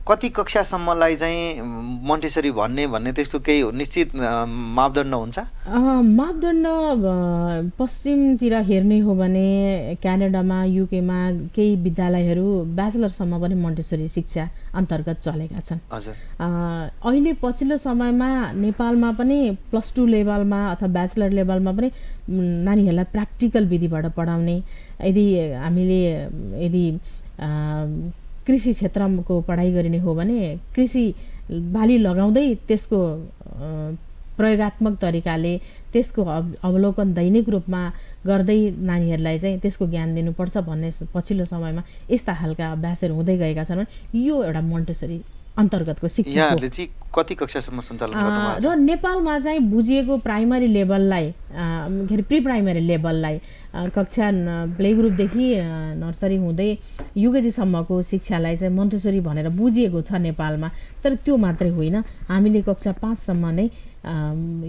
कति कक्षासम्मलाई चाहिँ मोन्टेसरी भन्ने त्यसको केही निश्चित मापदण्ड हुन्छ? मापदण्ड पश्चिमतिर हेर्ने हो भने क्यानाडामा, युकेमा केही विद्यालयहरू ब्याचलरसम्म पनि मोन्टेसरी शिक्षा अन्तर्गत चलेका छन्। अहिले पछिल्लो समयमा नेपालमा पनि +2 लेभलमा अथवा ब्याचलर लेभलमा पनि नानीहरूलाई प्र्याक्टिकल विधिबाट पढाउने, यदि कृषि क्षेत्रको पढाइ गरिने हो भने कृषि बाली लगाउँदै त्यसको प्रयोगात्मक तरिकाले त्यसको अवलोकन दैनिक रूपमा गर्दै नानीहरूलाई चाहिँ त्यसको ज्ञान दिनुपर्छ भन्ने पछिल्लो समयमा यस्ता खालका अभ्यासहरू हुँदै गएका छन्। यो एउटा मोन्टेसरी अन्तर्गतको शिक्षा हो। यहाँहरूले चाहिँ कति कक्षासम्म सञ्चालन गर्नुभएको छ? र नेपालमा चाहिँ बुझिएको प्राइमरी लेभललाई प्री प्राइमरी लेभललाई कक्षा प्ले ग्रुपदेखि नर्सरी हुँदै युकेजीसम्मको शिक्षालाई चाहिँ मोन्टेसरी भनेर बुझिएको छ नेपालमा। तर त्यो मात्रै होइन, हामीले कक्षा 5 सम्म नै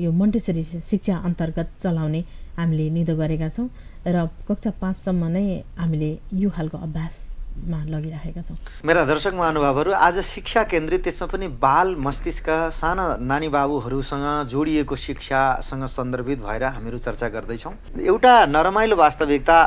यो मोन्टेसरी शिक्षा अन्तर्गत चलाउने हामीले निधो गरेका छौँ र कक्षा 5 सम्म नै हामीले यो खालको अभ्यासमा लगिरहेका छौँ। मेरा दर्शक महानुभावहरू, आज शिक्षा केन्द्रित, त्यसमा पनि बाल मस्तिष्क साना नानी बाबुहरूसँग जोडिएको शिक्षासँग सन्दर्भित भएर हामीहरू चर्चा गर्दैछौँ। एउटा नरमाइलो वास्तविकता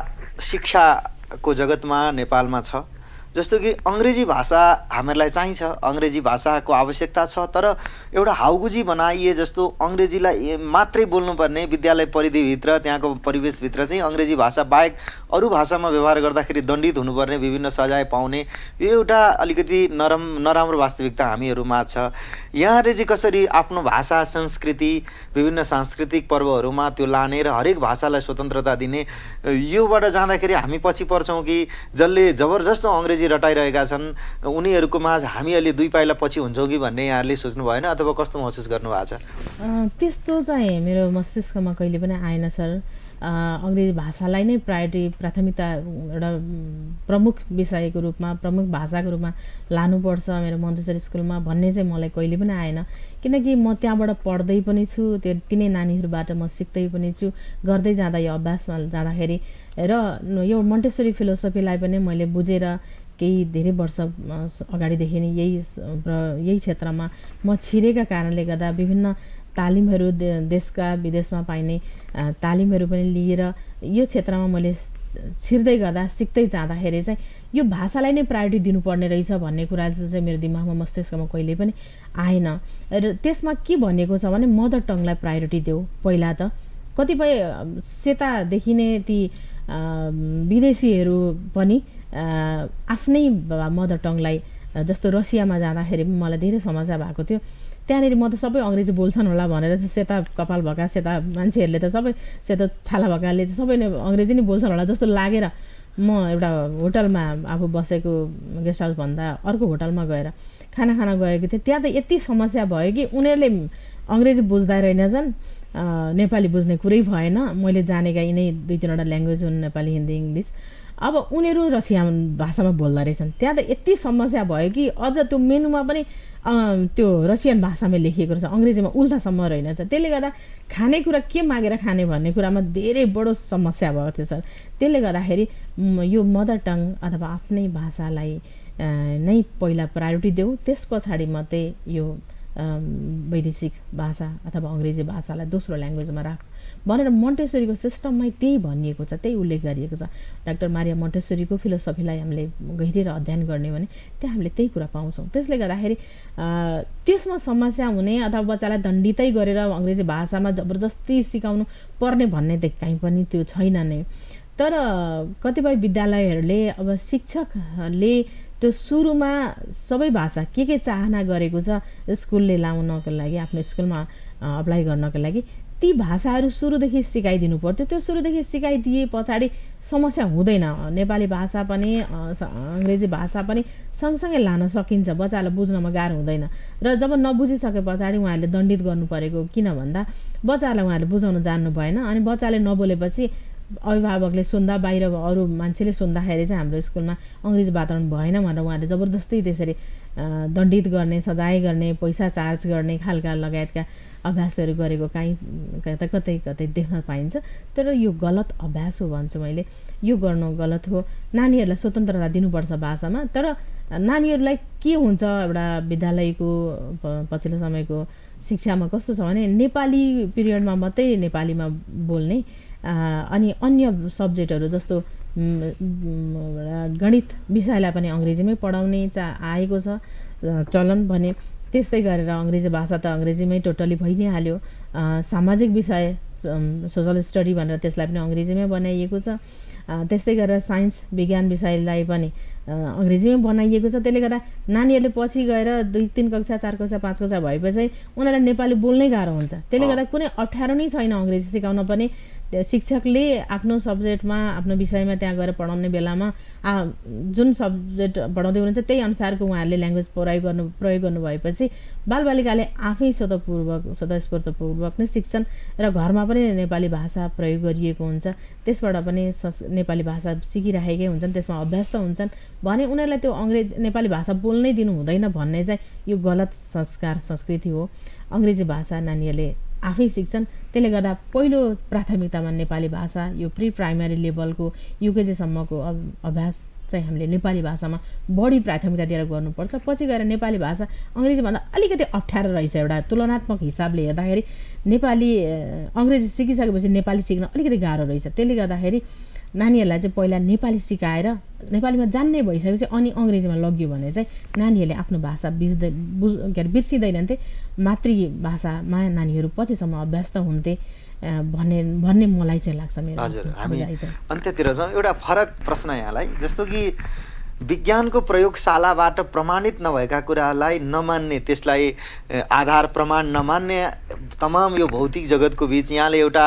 शिक्षाको जगतमा नेपालमा छ, जस्तो कि अङ्ग्रेजी भाषा हामीहरूलाई चाहिन्छ, अङ्ग्रेजी भाषाको आवश्यकता छ, तर एउटा हाउगुजी बनाइए जस्तो अङ्ग्रेजीलाई मात्रै बोल्नुपर्ने विद्यालय परिधिभित्र, त्यहाँको परिवेशभित्र चाहिँ अङ्ग्रेजी भाषा बाहेक अरू भाषामा व्यवहार गर्दाखेरि दण्डित हुनुपर्ने, विभिन्न सजाय पाउने, यो एउटा अलिकति नराम्रो वास्तविकता हामीहरूमा छ। यहाँले चाहिँ कसरी आफ्नो भाषा, संस्कृति, विभिन्न सांस्कृतिक पर्वहरूमा त्यो लाने र हरेक भाषालाई स्वतन्त्रता दिने, योबाट जाँदाखेरि हामी पछि पर्छौँ कि जसले जबरजस्त अङ्ग्रेजी रटाइरहेका छन् उनीहरूको माझ हामी अलि 2 पाइला पछि हुन्छौँ कि भन्ने यहाँहरूले सोच्नु भएन अथवा कस्तो महसुस गर्नुभएको छ? त्यस्तो चाहिँ मेरो मस्तिष्कमा कहिले पनि आएन सर। अङ्ग्रेजी भाषालाई नै प्राथमिकता एउटा प्रमुख विषयको रूपमा, प्रमुख भाषाको रूपमा लानुपर्छ मेरो मोन्टेसरी स्कुलमा भन्ने चाहिँ मलाई कहिले पनि आएन। किनकि म त्यहाँबाट पढ्दै पनि छु, तिनै नानीहरूबाट म सिक्दै पनि छु। गर्दै जाँदा यो अभ्यासमा जाँदाखेरि र यो मोन्टेसरी फिलोसफीलाई पनि मैले बुझेर केही धेरै वर्ष अगाडिदेखि नै यही क्षेत्रमा म छिरेका कारणले गर्दा विभिन्न तालिमहरू देशका विदेशमा पाइने तालिमहरू पनि लिएर यो क्षेत्रमा मैले छिर्दै गर्दा, सिक्दै जाँदाखेरि चाहिँ यो भाषालाई नै प्रायोरिटी दिनुपर्ने रहेछ भन्ने कुरा चाहिँ मेरो दिमागमा, मस्तिष्कमा कहिले पनि आएन। र त्यसमा के भनिएको छ भने मदर टङलाई प्रायोरिटी देऊ। पहिला त कतिपय सेतादेखि नै ती विदेशीहरू पनि आफ्नै मदर टङलाई, जस्तो रसियामा जाँदाखेरि मलाई धेरै समस्या भएको थियो। त्यहाँनिर म त सबै अङ्ग्रेजी बोल्छन् होला भनेर सेता कपाल भएका सेता मान्छेहरूले त सबै सेता छाला भएकाले सबै नै अङ्ग्रेजी नै बोल्छन् होला जस्तो लागेर म एउटा होटलमा आफू बसेको गेस्ट हाउस भन्दा अर्को होटलमा गएर खाना खान गएको थिएँ। त्यहाँ त यति समस्या भयो कि उनीहरूले अङ्ग्रेजी बुझ्दा रहेनछन्, नेपाली बुझ्ने कुरै भएन। मैले जानेका यिनै 2-3वटा ल्याङ्ग्वेज हुन्, नेपाली, हिन्दी, इङ्ग्लिस। अब उनीहरू रसियन भाषामा बोल्दा रहेछन्। त्यहाँ त यति समस्या भयो कि अझ त्यो मेनुमा पनि त्यो रसियन भाषामा लेखिएको रहेछ, अङ्ग्रेजीमा उल्टासम्म रहेनछ। त्यसले गर्दा खानेकुरा के मागेर खाने भन्ने कुरामा धेरै बडो समस्या भएको थियो सर। त्यसले गर्दाखेरि यो मदर टङ अथवा आफ्नै भाषालाई नै पहिला प्रायोरिटी देऊ, त्यस पछाडि मात्रै यो वैदेशिक भाषा अथवा अङ्ग्रेजी भाषालाई दोस्रो ल्याङ्ग्वेजमा राख भनेर मोन्टेसरीको सिस्टममै त्यही भनिएको छ, त्यही उल्लेख गरिएको छ। डाक्टर मारिया मोन्टेसरीको फिलोसफीलाई हामीले गहिरेर अध्ययन गर्ने भने त्यहाँ हामीले त्यही कुरा पाउँछौँ। त्यसले गर्दाखेरि त्यसमा समस्या हुने अथवा बच्चालाई दण्डितै गरेर अङ्ग्रेजी भाषामा जबरजस्ती सिकाउनु पर्ने भन्ने त कहीँ पनि त्यो छैन नै। तर कतिपय विद्यालयहरूले अब शिक्षकले त्यो सुरुमा सबै भाषा के चाहना गरेको छ स्कुलले लाउनको लागि, आफ्नो स्कुलमा अप्लाई गर्नको लागि ती भाषाहरू सुरुदेखि सिकाइदिनु पर्थ्यो। त्यो सुरुदेखि सिकाइदिए पछाडि समस्या हुँदैन। नेपाली भाषा पनि अङ्ग्रेजी भाषा पनि सँगसँगै लान सकिन्छ, बच्चालाई बुझ्नमा गाह्रो हुँदैन। र जब नबुझिसके पछाडि उहाँहरूले दण्डित गर्नु परेको किन भन्दा बच्चालाई उहाँहरूले बुझाउन जान्नु भएन। अनि बच्चाले नबोलेपछि अभिभावकले सुन्दा, बाहिर अरू मान्छेले सुन्दाखेरि चाहिँ हाम्रो स्कुलमा अङ्ग्रेजी वातावरण भएन भनेर उहाँहरूले जबरजस्ती त्यसरी दण्डित गर्ने, सजाय गर्ने, पैसा चार्ज गर्ने खालका लगायतका अभ्यासहरू गरेको कतै देख्न पाइन्छ। तर यो गलत अभ्यास हो भन्छु मैले। यो गर्नु गलत हो। नानीहरूलाई स्वतन्त्रता दिनुपर्छ भाषामा। तर नानीहरूलाई के हुन्छ, एउटा विद्यालयको पछिल्लो समयको शिक्षामा कस्तो छ भने नेपाली पिरियडमा मात्रै नेपालीमा बोल्ने, अनि अन्य सब्जेक्टहरू जस्तो गणित विषयलाई पनि अङ्ग्रेजीमै पढाउने आएको छ चलन भने। त्यस्तै गरेर अङ्ग्रेजी भाषा त अङ्ग्रेजीमै टोटली भइ नै हाल्यो। सामाजिक विषय सोसल स्टडी भनेर त्यसलाई पनि अङ्ग्रेजीमै बनाइएको छ। त्यस्तै गरेर साइन्स विज्ञान विषयलाई पनि अङ्ग्रेजीमै बनाइएको छ। त्यसले गर्दा नानीहरूले पछि गएर 2-3 कक्षा 4 कक्षा 5 कक्षा भएपछि उनीहरूलाई नेपाली बोल्नै गाह्रो हुन्छ। त्यसले गर्दा कुनै अप्ठ्यारो नै छैन अङ्ग्रेजी सिकाउन पनि। शिक्षकले आफ्नो सब्जेक्टमा, आफ्नो विषयमा त्यहाँ गएर पढाउने बेलामा जुन सब्जेक्ट पढाउँदै हुनुहुन्छ त्यही अनुसारको उहाँहरूले ल्याङ्ग्वेज प्रयोग गर्नु भएपछि बालबालिकाले आफै स्वतस्फूर्तपूर्वक नै सिक्छन् र घरमा पनि नेपाली भाषा प्रयोग गरिएको हुन्छ। त्यसबाट पनि नेपाली भाषा सिकिरहेकै हुन्छन्, त्यसमा अभ्यस्त हुन्छन् भने उनीहरूलाई त्यो नेपाली भाषा बोल्नै दिनु हुँदैन भन्ने चाहिँ यो गलत संस्कृति हो। अङ्ग्रेजी भाषा नानीहरूले आफै सिक्छन्। त्यसले गर्दा पहिलो प्राथमिकतामा नेपाली भाषा, यो प्री प्राइमेरी लेभलको युकेजीसम्मको अभ्यास चाहिँ हामीले नेपाली भाषामा बढी प्राथमिकता दिएर गर्नुपर्छ। पछि गएर नेपाली भाषा अङ्ग्रेजीभन्दा अलिकति अप्ठ्यारो रहेछ। एउटा तुलनात्मक हिसाबले हेर्दाखेरि अङ्ग्रेजी सिकिसकेपछि नेपाली सिक्न अलिकति गाह्रो रहेछ। त्यसले गर्दाखेरि नानीहरूलाई चाहिँ पहिला नेपाली सिकाएर नेपालीमा जान्ने भइसकेपछि अनि अङ्ग्रेजीमा लग्यो भने चाहिँ नानीहरूले आफ्नो भाषा बिर्सिँदैनन्। मातृभाषामा नानीहरू पछिसम्म अभ्यस्त हुन्थे भन्ने मलाई चाहिँ लाग्छ। मेरो हजुर, हामी अन्त्यतिर जाउँ। एउटा फरक प्रश्न यहाँलाई, जस्तो कि विज्ञानको प्रयोगशालाबाट प्रमाणित नभएका कुरालाई नमान्ने, त्यसलाई आधार प्रमाण नमान्ने तमाम यो भौतिक जगतको बीच यहाँले एउटा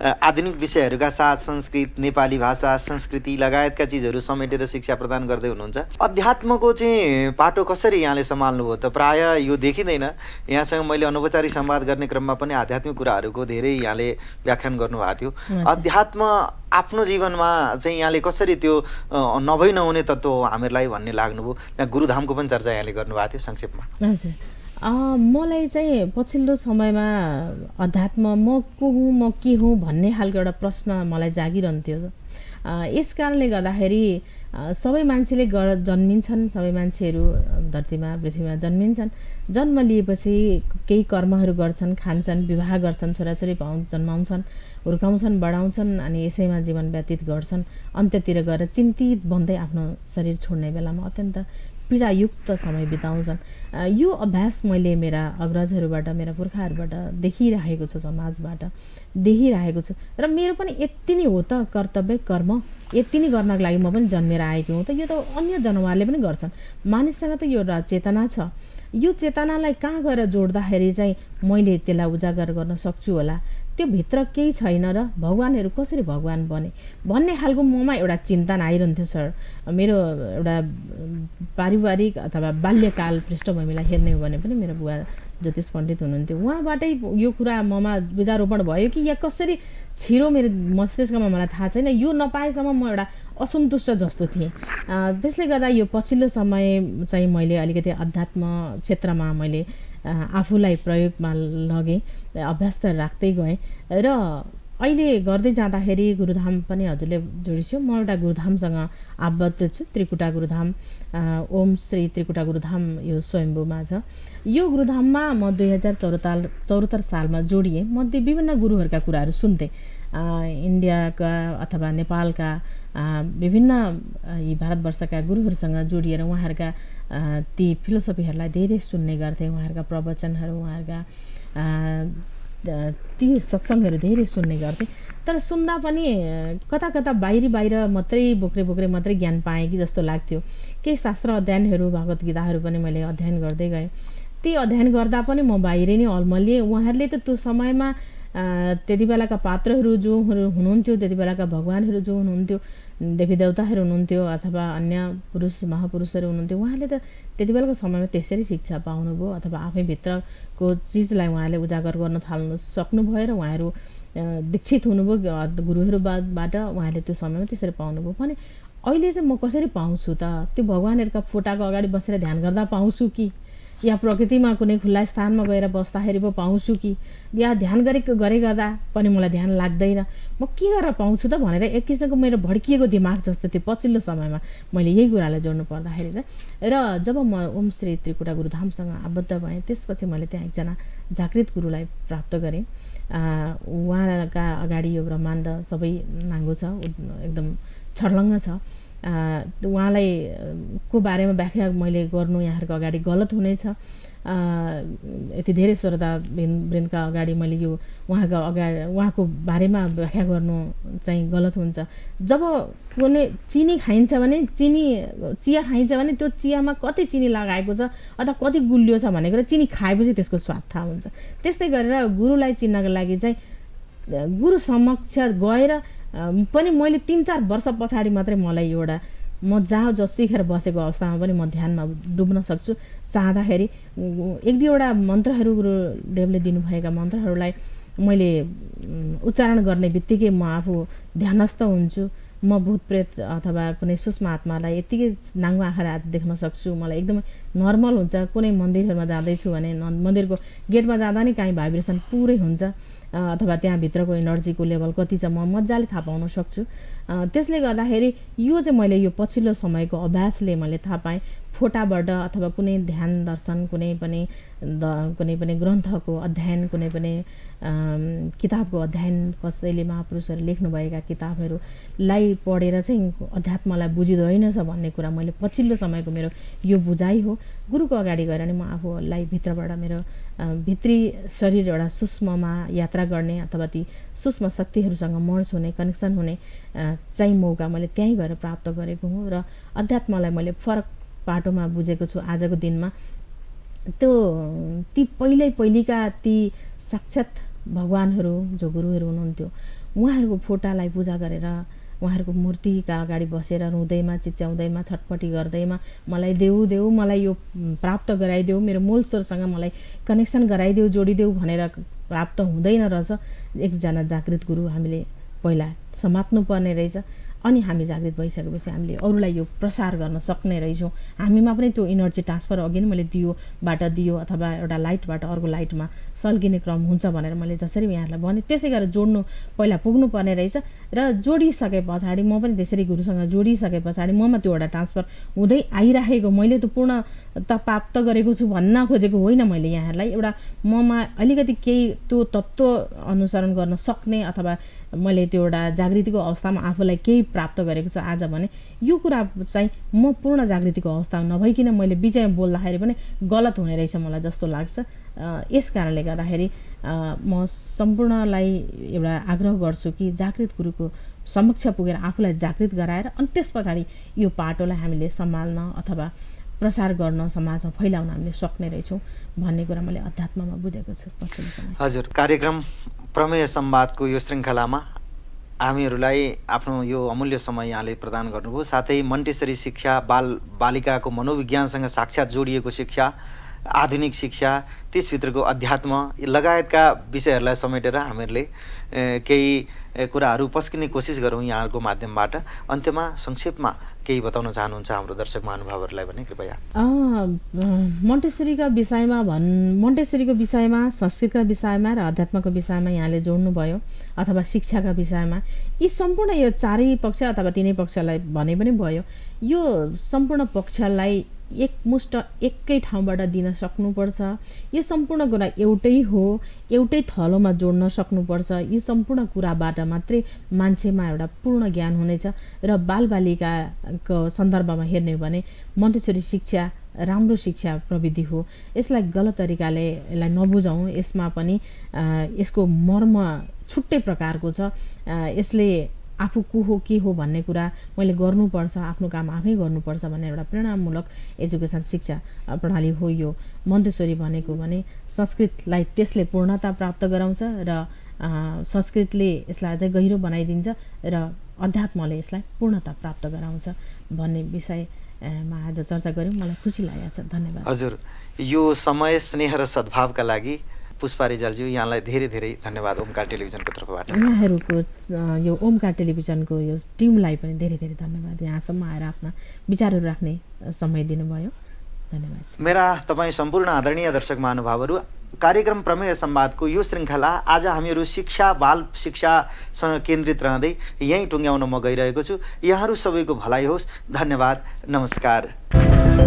आधुनिक विषयहरूका साथ संस्कृत, नेपाली भाषा, संस्कृति लगायतका चिजहरू समेटेर शिक्षा प्रदान गर्दै हुनुहुन्छ। अध्यात्मको चाहिँ पाटो कसरी यहाँले सम्हाल्नुभयो त? प्रायः यो देखिँदैन। यहाँसँग मैले अनौपचारिक संवाद गर्ने क्रममा पनि आध्यात्मिक कुराहरूको धेरै यहाँले व्याख्यान गर्नुभएको थियो। अध्यात्म आफ्नो जीवनमा चाहिँ यहाँले कसरी त्यो नभई नहुने तत्त्व हो हामीहरूलाई भन्ने लाग्नुभयो? त्यहाँ गुरुधामको पनि चर्चा यहाँले गर्नुभएको थियो संक्षेपमा। हजुर, मलाई चाहिँ पछिल्लो समयमा अध्यात्म म को हुँ, म के हुँ भन्ने खालको एउटा प्रश्न मलाई जागिरहन्थ्यो। यस कारणले गर्दाखेरि सबै मान्छेले जन्मिन्छन्, सबै मान्छेहरू धरतीमा पृथ्वीमा जन्मिन्छन्। जन्म लिएपछि केही कर्महरू गर्छन्, खान्छन्, विवाह गर्छन्, छोराछोरी जन्माउँछन्, हुर्काउँछन्, बढाउँछन्, अनि यसैमा जीवन व्यतीत गर्छन्। अन्त्यतिर गएर चिन्तित बन्दै आफ्नो शरीर छोड्ने बेलामा अत्यन्त पीडायुक्त समय बिताउँछन्। यो अभ्यास मैले मेरा अग्रजहरूबाट, मेरा पुर्खाहरूबाट देखिरहेको छु, समाजबाट देखिरहेको छु। र मेरो पनि यति नै हो त कर्तव्य, कर्म यति नै गर्नको लागि म पनि जन्मेर आएको हुँ त। यो त अन्य जनावरले पनि गर्छन्। मानिससँग त यो एउटा चेतना छ। यो चेतनालाई कहाँ गएर जोड्दाखेरि चाहिँ मैले त्यसलाई उजागर गर्न सक्छु होला? त्यो भित्र केही छैन र भगवान्हरू कसरी भगवान् बने भन्ने खालको ममा एउटा चिन्तन आइरहन्थ्यो सर। मेरो एउटा पारिवारिक अथवा बाल्यकाल पृष्ठभूमिलाई हेर्ने हो भने पनि मेरो बुवा ज्योतिष पण्डित हुनुहुन्थ्यो। उहाँबाटै यो कुरा ममा बीजारोपण भयो कि या कसरी छिरो मेरो मस्तिष्कमा मलाई थाहा छैन। यो नपाएसम्म म एउटा असन्तुष्ट जस्तो थिएँ। त्यसले गर्दा यो पछिल्लो समय चाहिँ मैले अलिकति अध्यात्म क्षेत्रमा मैले आफूलाई प्रयोगमा लगेँ, अभ्यास त राख्दै गएँ। र अहिले गर्दै जाँदाखेरि गुरुधाम पनि हजुरले जोडिस्यो। म एउटा गुरुधामसँग आबद्ध छु, त्रिकुटा गुरुधाम। ओम श्री त्रिकुटा गुरुधाम यो स्वयम्भूमा छ। यो गुरुधाममा म 2074 सालमा जोडिएँ। मध्ये विभिन्न गुरुहरूका कुराहरू सुन्थेँ। इन्डियाका अथवा नेपालका विभिन्न यी भारतवर्षका गुरुहरूसँग जोडिएर उहाँहरूका ती फिलोसफीहरूलाई धेरै सुन्ने गर्थेँ। उहाँहरूका प्रवचनहरू, उहाँहरूका ती सत्सङ्गहरू धेरै सुन्ने गर्थेँ। तर सुन्दा पनि कता कता बाहिर मात्रै बोक्रे मात्रै ज्ञान पाएँ कि जस्तो लाग्थ्यो। केही शास्त्र अध्ययनहरू, भगवत गीताहरू पनि मैले अध्ययन गर्दै गएँ। ती अध्ययन गर्दा पनि म बाहिरै नै अल्मलिएँ। उहाँहरूले त त्यो समयमा त्यति बेलाका पात्रहरू जो हुनुहुन्थ्यो, त्यति बेलाका भगवान्हरू जो हुनुहुन्थ्यो, देवी देवताहरू हुनुहुन्थ्यो अथवा अन्य पुरुष महापुरुषहरू हुनुहुन्थ्यो, उहाँले त त्यति बेलाको समयमा त्यसरी शिक्षा पाउनुभयो अथवा आफैभित्रको चिजलाई उहाँले उजागर गर्न थाल्नु सक्नुभयो र उहाँहरू दीक्षित हुनुभयो गुरुहरूबाट, उहाँले त्यो समयमा त्यसरी पाउनुभयो भने अहिले चाहिँ म कसरी पाउँछु त? त्यो भगवान्हरूका फोटाको अगाडि बसेर ध्यान गर्दा पाउँछु कि, या प्रकृतिमा कुनै खुल्ला स्थानमा गएर बस्दाखेरि पो पाउँछु कि, या ध्यान गरे गर्दा पनि मलाई ध्यान लाग्दैन, म के गरेर पाउँछु त भनेर एक किसिमको मेरो भड्किएको दिमाग जस्तो थियो पछिल्लो समयमा मैले यही कुरालाई जोड्नु पर्दाखेरि चाहिँ। र जब म ओम श्री त्रिकुटा गुरुधामसँग आबद्ध भएँ त्यसपछि मैले त्यहाँ एकजना जागृत गुरुलाई प्राप्त गरेँ। उहाँका अगाडि यो ब्रह्माण्ड सबै नाङ्गो छ, एकदम छर्लङ्ग छ। उहाँलाई को बारेमा व्याख्या मैले गर्नु यहाँहरूको अगाडि गलत हुनेछ। यति धेरै श्रद्धा वृन्दका अगाडि मैले यो उहाँको बारेमा व्याख्या गर्नु चाहिँ गलत हुन्छ। जब कुनै चिनी खाइन्छ भने, चिया खाइन्छ भने त्यो चियामा कति चिनी लगाएको छ अथवा कति गुलियो छ भनेको चिनी खाएपछि त्यसको स्वाद थाहा हुन्छ। त्यस्तै गरेर गुरुलाई चिन्नको लागि चाहिँ गुरु समक्ष गएर पनि मैले 3-4 वर्ष पछाडि मात्रै मलाई एउटा म जहाँ जसिखेर बसेको अवस्थामा पनि म ध्यानमा डुब्न सक्छु। चाहँदाखेरि 1-2वटा मन्त्रहरू गुरुदेवले दिनुभएका मन्त्रहरूलाई मैले उच्चारण गर्ने बित्तिकै म आफू ध्यानस्थ हुन्छु। म भूतप्रेत अथवा कुनै सूक्ष्म आत्मालाई यत्तिकै नाङ्गो आँखाले आज देख्न सक्छु। मलाई एकदमै नर्मल हुन्छ। कुनै मन्दिरहरूमा जाँदैछु भने मन्दिरको गेटमा जाँदा नि काहीँ भाइब्रेसन पुरै हुन्छ अथवा त्यहाँभित्रको एनर्जीको लेभल कति छ म मजाले थाहा पाउन सक्छु। त्यसले गर्दाखेरि यो चाहिँ मैले यो पछिल्लो समयको अभ्यासले मैले थाहा पाएँ। फोटाबाट अथवा कुनै ध्यान दर्शन, कुनै पनि ग्रन्थको अध्ययन, कुनै पनि किताबको अध्ययन, कसैले महापुरुषहरू लेख्नुभएका किताबहरूलाई पढेर चाहिँ अध्यात्मलाई बुझिँदैनछ भन्ने कुरा मैले पछिल्लो समयको मेरो यो बुझाइ हो। गुरुको अगाडि गएर नि म आफूलाई भित्रबाट मेरो भित्री शरीर एउटा सूक्ष्ममा यात्रा गर्ने अथवा ती सूक्ष्म शक्तिहरूसँग मर्ज हुने, कनेक्सन हुने चाहिँ मौका मैले त्यहीँ गएर प्राप्त गरेको हुँ र अध्यात्मलाई मैले फरक पाटोमा बुझेको छु आजको दिनमा। ती पहिलेका ती साक्षात भगवान्हरू जो गुरुहरू हुनुहुन्थ्यो उहाँहरूको फोटालाई पूजा गरेर उहाँहरूको मूर्तिका अगाडि बसेर रुँदैमा, चिच्याउँदैमा, छटपटी गर्दैमा मलाई देऊ मलाई यो प्राप्त गराइदेऊ, मेरो मूल स्वरसँग मलाई कनेक्सन गराइदेऊ, जोडिदेऊ भनेर प्राप्त हुँदैन रहेछ। एकजना जागृत गुरु हामीले पहिला समात्नु पर्ने रहेछ। अनि हामी जागृत भइसकेपछि हामीले अरूलाई यो प्रसार गर्न सक्ने रहेछौँ। हामीमा पनि त्यो इनर्जी ट्रान्सफर अघि नै मैले दियोबाट दियो अथवा एउटा लाइटबाट अर्को लाइटमा सल्किने क्रम हुन्छ भनेर मैले जसरी यहाँहरूलाई भने त्यसै गरेर जोड्नु पहिला पुग्नु पर्ने रहेछ। र जोडिसके पछाडि म पनि त्यसरी गुरुसँग जोडिसके पछाडि ममा त्यो एउटा ट्रान्सफर हुँदै आइराखेको, मैले त पूर्ण त प्राप्त गरेको छु भन्न खोजेको होइन। मैले यहाँहरूलाई एउटा ममा अलिकति केही त्यो तत्त्व अनुसरण गर्न सक्ने अथवा मैले त्यो एउटा जागृतिको अवस्थामा आफूलाई केही प्राप्त गरेको छु आज भने यो कुरा चाहिँ म पूर्ण जागृतिको अवस्थामा नभइकन मैले बिचमा बोल्दाखेरि पनि गलत हुने रहेछ मलाई जस्तो लाग्छ। यस कारणले गर्दाखेरि म सम्पूर्णलाई एउटा आग्रह गर्छु कि जागृत गुरुको समक्ष पुगेर आफूलाई जागृत गराएर अनि त्यस पछाडि यो पाटोलाई हामीले सम्हाल्न अथवा प्रसार गर्न, समाजमा फैलाउन हामीले सक्ने रहेछौँ भन्ने कुरा मैले अध्यात्ममा बुझेको छु पछिल्लो समय। हजुर, कार्यक्रम प्रमेय संवादको यो श्रृङ्खलामा हामीहरूलाई आफ्नो यो अमूल्य समय यहाँले प्रदान गर्नुभयो। साथै मन्टेसरी शिक्षा, बालिकाको मनोविज्ञानसँग साक्षात् जोडिएको शिक्षा, आधुनिक शिक्षा, त्यसभित्रको अध्यात्म लगायतका विषयहरूलाई समेटेर हामीहरूले केही कुराहरू पस्किने कोसिस गरौँ यहाँहरूको माध्यमबाट। अन्त्यमा संक्षेपमा केही बताउन चाहनुहुन्छ हाम्रो दर्शक महानुभावहरूलाई भने कृपया। मन्टेसरीको विषयमा, संस्कृतका विषयमा र अध्यात्मको विषयमा यहाँले जोड्नुभयो अथवा शिक्षाका विषयमा यी सम्पूर्ण यो चारै पक्ष अथवा तिनै पक्षलाई भने पनि भयो। यो सम्पूर्ण पक्षलाई एकमुष्ट एकै ठाउँबाट दिन सक्नुपर्छ। यो सम्पूर्ण कुरा एउटै हो, एउटै थलोमा जोड्न सक्नुपर्छ। यी सम्पूर्ण कुराबाट मात्रै मान्छेमा एउटा पूर्ण ज्ञान हुनेछ। र बालबालिकाको सन्दर्भमा हेर्ने हो भने मन्टेसरी शिक्षा राम्रो शिक्षा प्रविधि हो। यसलाई गलत तरिकाले यसलाई नबुझौँ। यसमा पनि यसको मर्म छुट्टै प्रकारको छ। यसले आफू को हो के हो भन्ने कुरा मैले गर्नुपर्छ, आफ्नो काम आफै गर्नुपर्छ भन्ने एउटा प्रेरणामूलक एजुकेसन शिक्षा प्रणाली हो यो मन्टेसरी भनेको। भने संस्कृतलाई त्यसले पूर्णता प्राप्त गराउँछ र संस्कृतले यसलाई अझै गहिरो बनाइदिन्छ र अध्यात्मले यसलाई पूर्णता प्राप्त गराउँछ भन्ने विषयमा आज चर्चा गऱ्यौँ। मलाई खुसी लागेको छ। धन्यवाद। हजुर, यो समय, स्नेह र सद्भावका लागि पुष्पा रिजालज्यू, यहाँलाई धेरै धेरै धन्यवाद ओमकार टेलिभिजनको तर्फबाट। यहाँहरूको यो ओमकार टेलिभिजनको यो टिमलाई पनि धेरै धेरै धन्यवाद, यहाँसम्म आएर आफ्ना विचारहरू राख्ने समय दिनुभयो। धन्यवाद। मेरा तपाईँ सम्पूर्ण आदरणीय दर्शक महानुभावहरू, कार्यक्रम प्रमेय संवादको यो श्रृङ्खला आज हामीहरू शिक्षा, बाल शिक्षासँग केन्द्रित रहँदै यहीँ टुङ्ग्याउन म गइरहेको छु। यहाँहरू सबैको भलाइ होस्। धन्यवाद। नमस्कार।